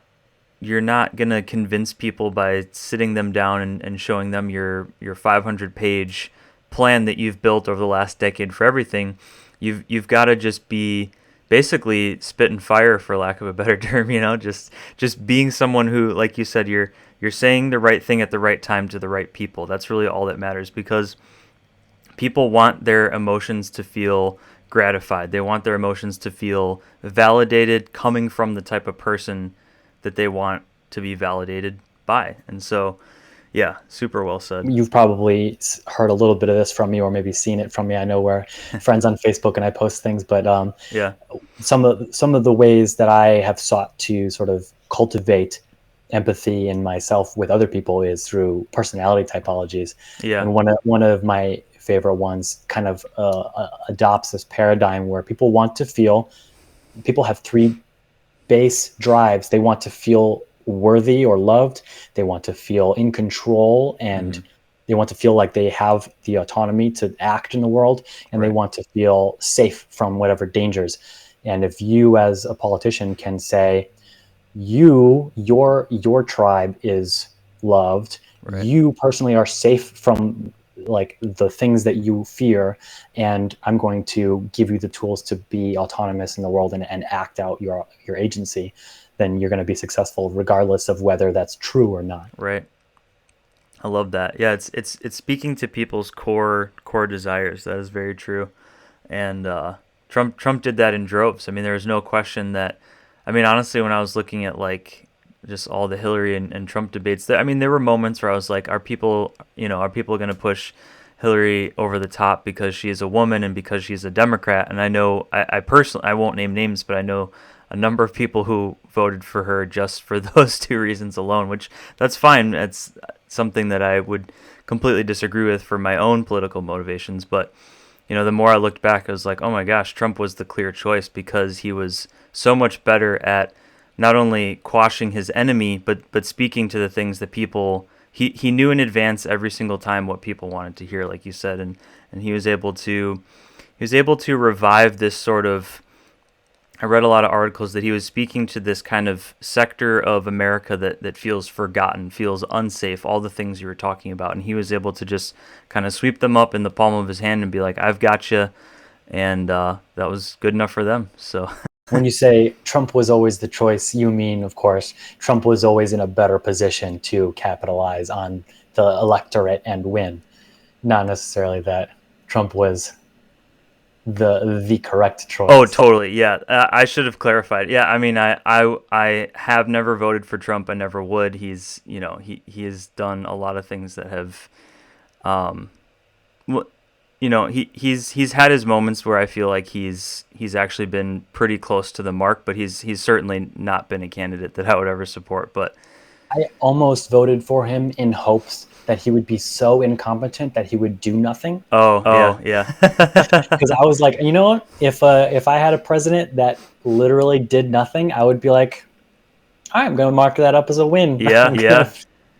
going to convince people by sitting them down and showing them your 500-page plan that you've built over the last decade for everything. You've got to just be basically spit and fire, for lack of a better term, just being someone who, like you said, you're saying the right thing at the right time to the right people. That's really all that matters, because people want their emotions to feel gratified. They want their emotions to feel validated, coming from the type of person that they want to be validated by. And so, yeah, super well said. You've probably heard a little bit of this from me, or maybe seen it from me. I know we're friends on Facebook and I post things, but yeah, some of the ways that I have sought to sort of cultivate empathy in myself with other people is through personality typologies. Yeah. And one of my favorite ones kind of adopts this paradigm where people have three base drives. They want to feel worthy or loved. They want to feel in control, and they want to feel like they have the autonomy to act in the world, and they want to feel safe from whatever dangers. And if you as a politician can say, your tribe is loved, you personally are safe from like the things that you fear, and I'm going to give you the tools to be autonomous in the world and act out your agency, then you're going to be successful regardless of whether that's true or not. Right. I love that. Yeah, it's speaking to people's core desires. That is very true. And Trump did that in droves. I mean, there's no question that, I mean, honestly, when I was looking at like just all the Hillary and Trump debates, I mean, there were moments where I was like, are people going to push Hillary over the top because she is a woman and because she's a Democrat? And I know, I personally, I won't name names, but I know a number of people who voted for her just for those two reasons alone, which that's fine. It's something that I would completely disagree with for my own political motivations. But, the more I looked back, I was like, oh my gosh, Trump was the clear choice, because he was so much better at not only quashing his enemy, but speaking to the things that people, he knew in advance every single time what people wanted to hear, like you said, and he was able to revive this sort of, I read a lot of articles that he was speaking to this kind of sector of America that feels forgotten, feels unsafe, all the things you were talking about, and he was able to just kind of sweep them up in the palm of his hand and be like, I've got you, and that was good enough for them. So when you say Trump was always the choice, you mean, of course, Trump was always in a better position to capitalize on the electorate and win. Not necessarily that Trump was the correct choice. Oh, totally. Yeah. I should have clarified. Yeah. I mean, I have never voted for Trump. I never would. He's, he has done a lot of things that have, he's had his moments where I feel like he's actually been pretty close to the mark, but he's certainly not been a candidate that I would ever support. But I almost voted for him in hopes that he would be so incompetent that he would do nothing. Oh yeah. Because I was like, you know what? If I had a president that literally did nothing, I would be like, I'm going to mark that up as a win. Yeah.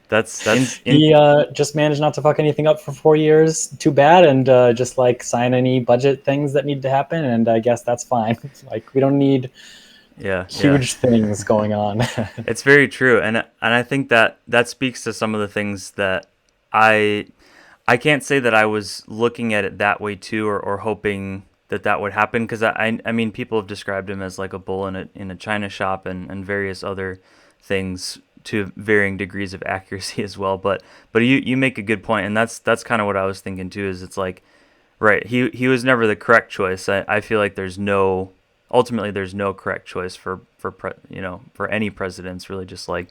That's he just managed not to fuck anything up for 4 years. Too bad, and just like sign any budget things that need to happen, and I guess that's fine. Like, we don't need huge things going on. It's very true, and I think that speaks to some of the things that I can't say that I was looking at it that way too, or hoping that would happen, because I mean, people have described him as like a bull in a china shop and various other things to varying degrees of accuracy as well. But you make a good point, and that's kind of what I was thinking too. Is it's like, right, he was never the correct choice. I feel like ultimately there's no correct choice for any president. It's really just like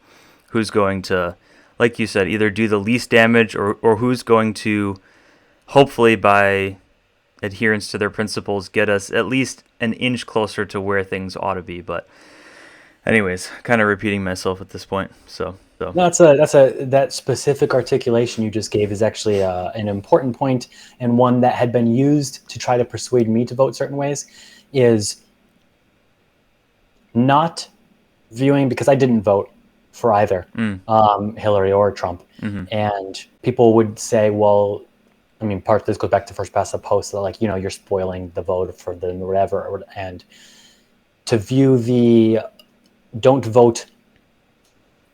who's going to, like you said, either do the least damage or who's going to, hopefully by adherence to their principles, get us at least an inch closer to where things ought to be. But anyways, kind of repeating myself at this point. So no, that specific articulation you just gave is actually an important point, and one that had been used to try to persuade me to vote certain ways, is not viewing, because I didn't vote for either Hillary or Trump. Mm-hmm. And people would say, well, I mean, part of this goes back to first past the post, that like, you're spoiling the vote for the whatever. And to view the don't vote,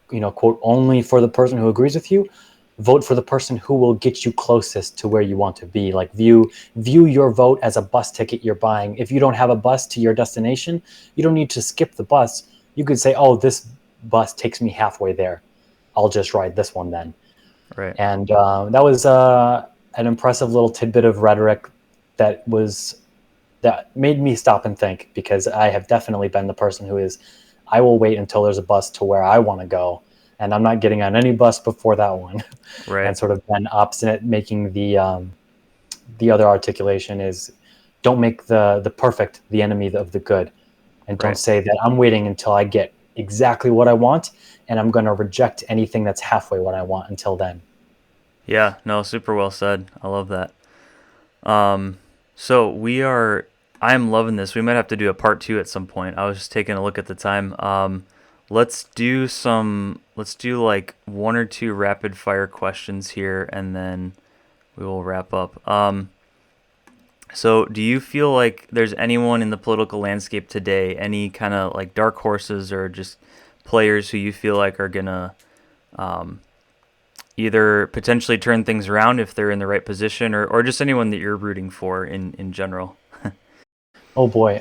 quote, only for the person who agrees with you. Vote for the person who will get you closest to where you want to be. Like view your vote as a bus ticket you're buying. If you don't have a bus to your destination, you don't need to skip the bus. You could say, oh, this bus takes me halfway there. I'll just ride this one then. Right. And that was an impressive little tidbit of rhetoric that made me stop and think, because I have definitely been the person who is, I will wait until there's a bus to where I want to go, and I'm not getting on any bus before that one. Right. And sort of been obstinate, making the other articulation is, don't make the perfect the enemy of the good, and don't say that I'm waiting until I get exactly what I want, and I'm going to reject anything that's halfway what I want until then. Yeah, no, super well said. I love that. So I'm loving this. We might have to do a part 2 at some point. I was just taking a look at the time. Let's do like 1 or 2 rapid fire questions here, and then we will wrap up. So do you feel like there's anyone in the political landscape today, any kind of like dark horses or just players who you feel like are gonna either potentially turn things around if they're in the right position, or just anyone that you're rooting for in general? Oh boy.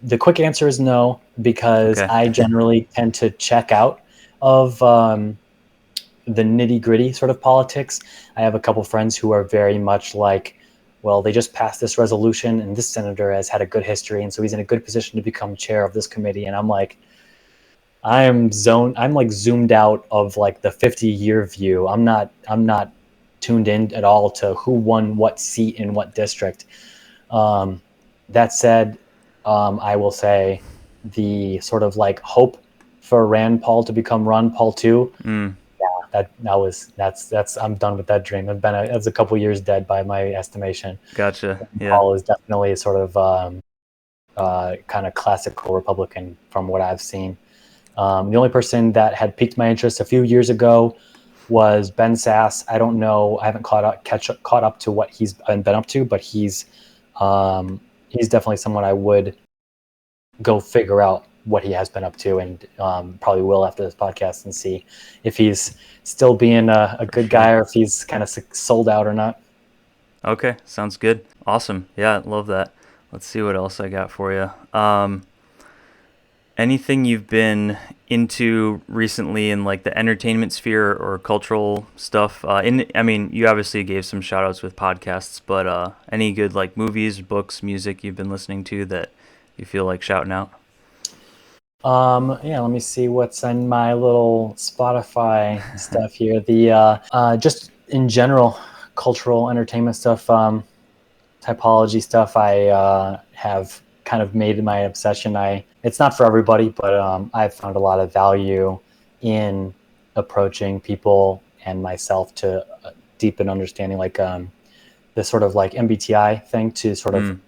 The quick answer is no, because I generally tend to check out of the nitty gritty sort of politics. I have a couple friends who are very much like, well, they just passed this resolution and this senator has had a good history, and so he's in a good position to become chair of this committee. And I'm like, I'm like zoomed out of like the 50-year view. I'm not tuned in at all to who won what seat in what district. That said, I will say the sort of like hope for Rand Paul to become Ron Paul too. Yeah, that's I'm done with that dream. It's a couple years dead by my estimation. Gotcha. Yeah. Paul is definitely sort of kind of classical Republican from what I've seen. The only person that had piqued my interest a few years ago was Ben Sass. I don't know. I haven't caught up to what he's been up to, but he's definitely someone I would go figure out what he has been up to, and probably will after this podcast, and see if he's still being a good guy, or if he's kind of sold out or not. Okay, sounds good. Awesome. Yeah, love that. Let's see what else I got for you. Anything you've been into recently in like the entertainment sphere or cultural stuff? I mean, you obviously gave some shout outs with podcasts, but any good like movies, books, music you've been listening to that you feel like shouting out? Yeah, let me see what's in my little Spotify stuff here. The just in general, cultural entertainment stuff, typology stuff, I have kind of made my obsession. It's not for everybody, but I've found a lot of value in approaching people and myself to deepen understanding, like this sort of like MBTI thing, to sort of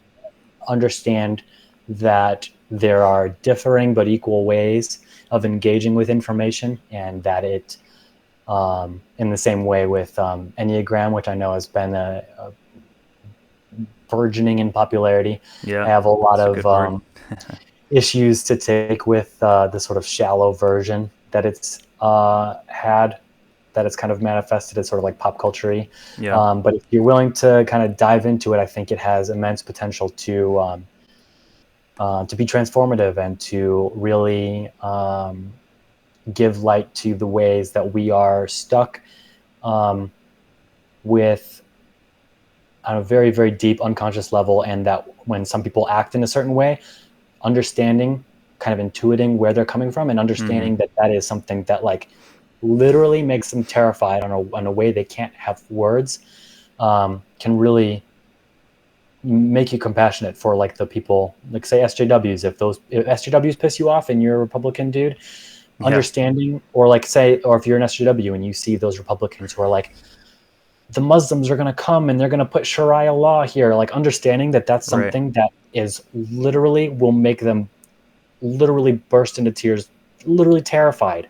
understand that there are differing but equal ways of engaging with information, and that it, in the same way with Enneagram, which I know has been a burgeoning in popularity. Yeah, I have a lot of issues to take with the sort of shallow version that it's had, that it's kind of manifested as sort of like pop culture-y. Yeah. But if you're willing to kind of dive into it, I think it has immense potential to be transformative, and to really give light to the ways that we are stuck with on a very, very deep unconscious level, and that when some people act in a certain way, understanding, kind of intuiting where they're coming from, and understanding that is something that like literally makes them terrified on a way they can't have words, can really make you compassionate for like the people, like say SJWs. If SJWs piss you off and you're a Republican dude, understanding, or like say, or if you're an SJW and you see those Republicans who are like, the Muslims are going to come and they're going to put Sharia law here, like understanding that that's something that is literally will make them literally burst into tears, literally terrified,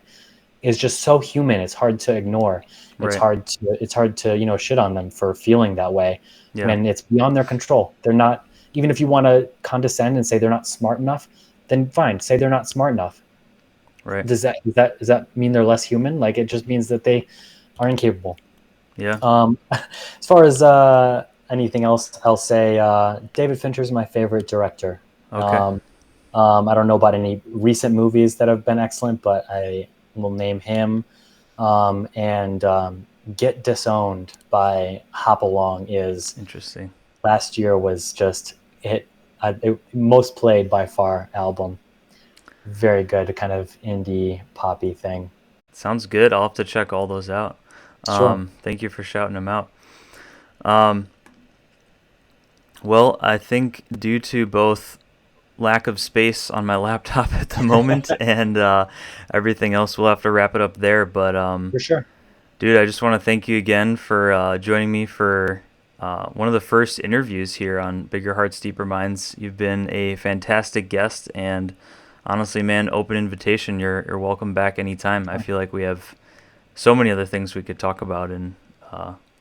is just so human. It's hard to ignore. It's hard to shit on them for feeling that way when it's beyond their control. They're not, even if you want to condescend and say they're not smart enough, then fine, say they're not smart enough. Right. Does that mean they're less human? Like, it just means that they are incapable. Yeah. As far as anything else, I'll say David Fincher is my favorite director. Okay. I don't know about any recent movies that have been excellent, but I will name him. And Get Disowned by Hopalong is Interesting. last year was just it most played by far album. Very good, kind of indie poppy thing. Sounds good. I'll have to check all those out. Sure. Thank you for shouting them out. Well, I think due to both lack of space on my laptop at the moment and everything else, we'll have to wrap it up there. But For sure. dude, I just want to thank you again for joining me for one of the first interviews here on Bigger Hearts, Deeper Minds. You've been a fantastic guest, and honestly, man, open invitation. You're welcome back anytime. I feel like we have so many other things we could talk about and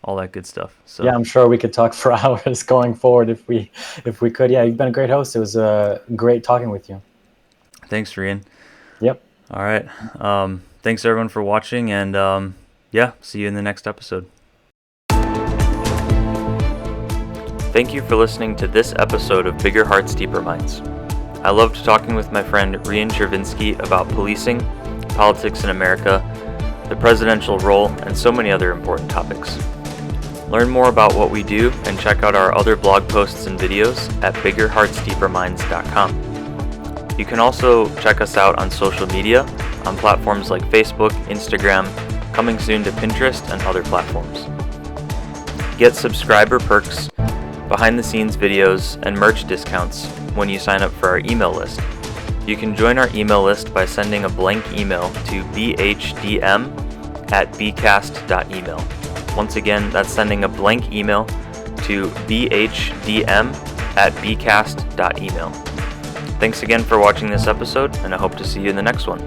all that good stuff. So Yeah, I'm sure we could talk for hours going forward if we could. Yeah, you've been a great host. It was great talking with you. thanks, Rian. Yep. All right. Thanks everyone for watching, and yeah, see you in the next episode. Thank you for listening to this episode of Bigger Hearts, Deeper Minds. I loved talking with my friend Rian Czerwinski about policing, politics in America, the presidential role, and so many other important topics. Learn more about what we do and check out our other blog posts and videos at biggerheartsdeeperminds.com. You can also check us out on social media on platforms like Facebook, Instagram, coming soon to Pinterest and other platforms. Get subscriber perks, behind-the-scenes videos, and merch discounts when you sign up for our email list. You can join our email list by sending a blank email to bhdm@bcast.email. Once again, that's sending a blank email to bhdm@bcast.email. Thanks again for watching this episode, and I hope to see you in the next one.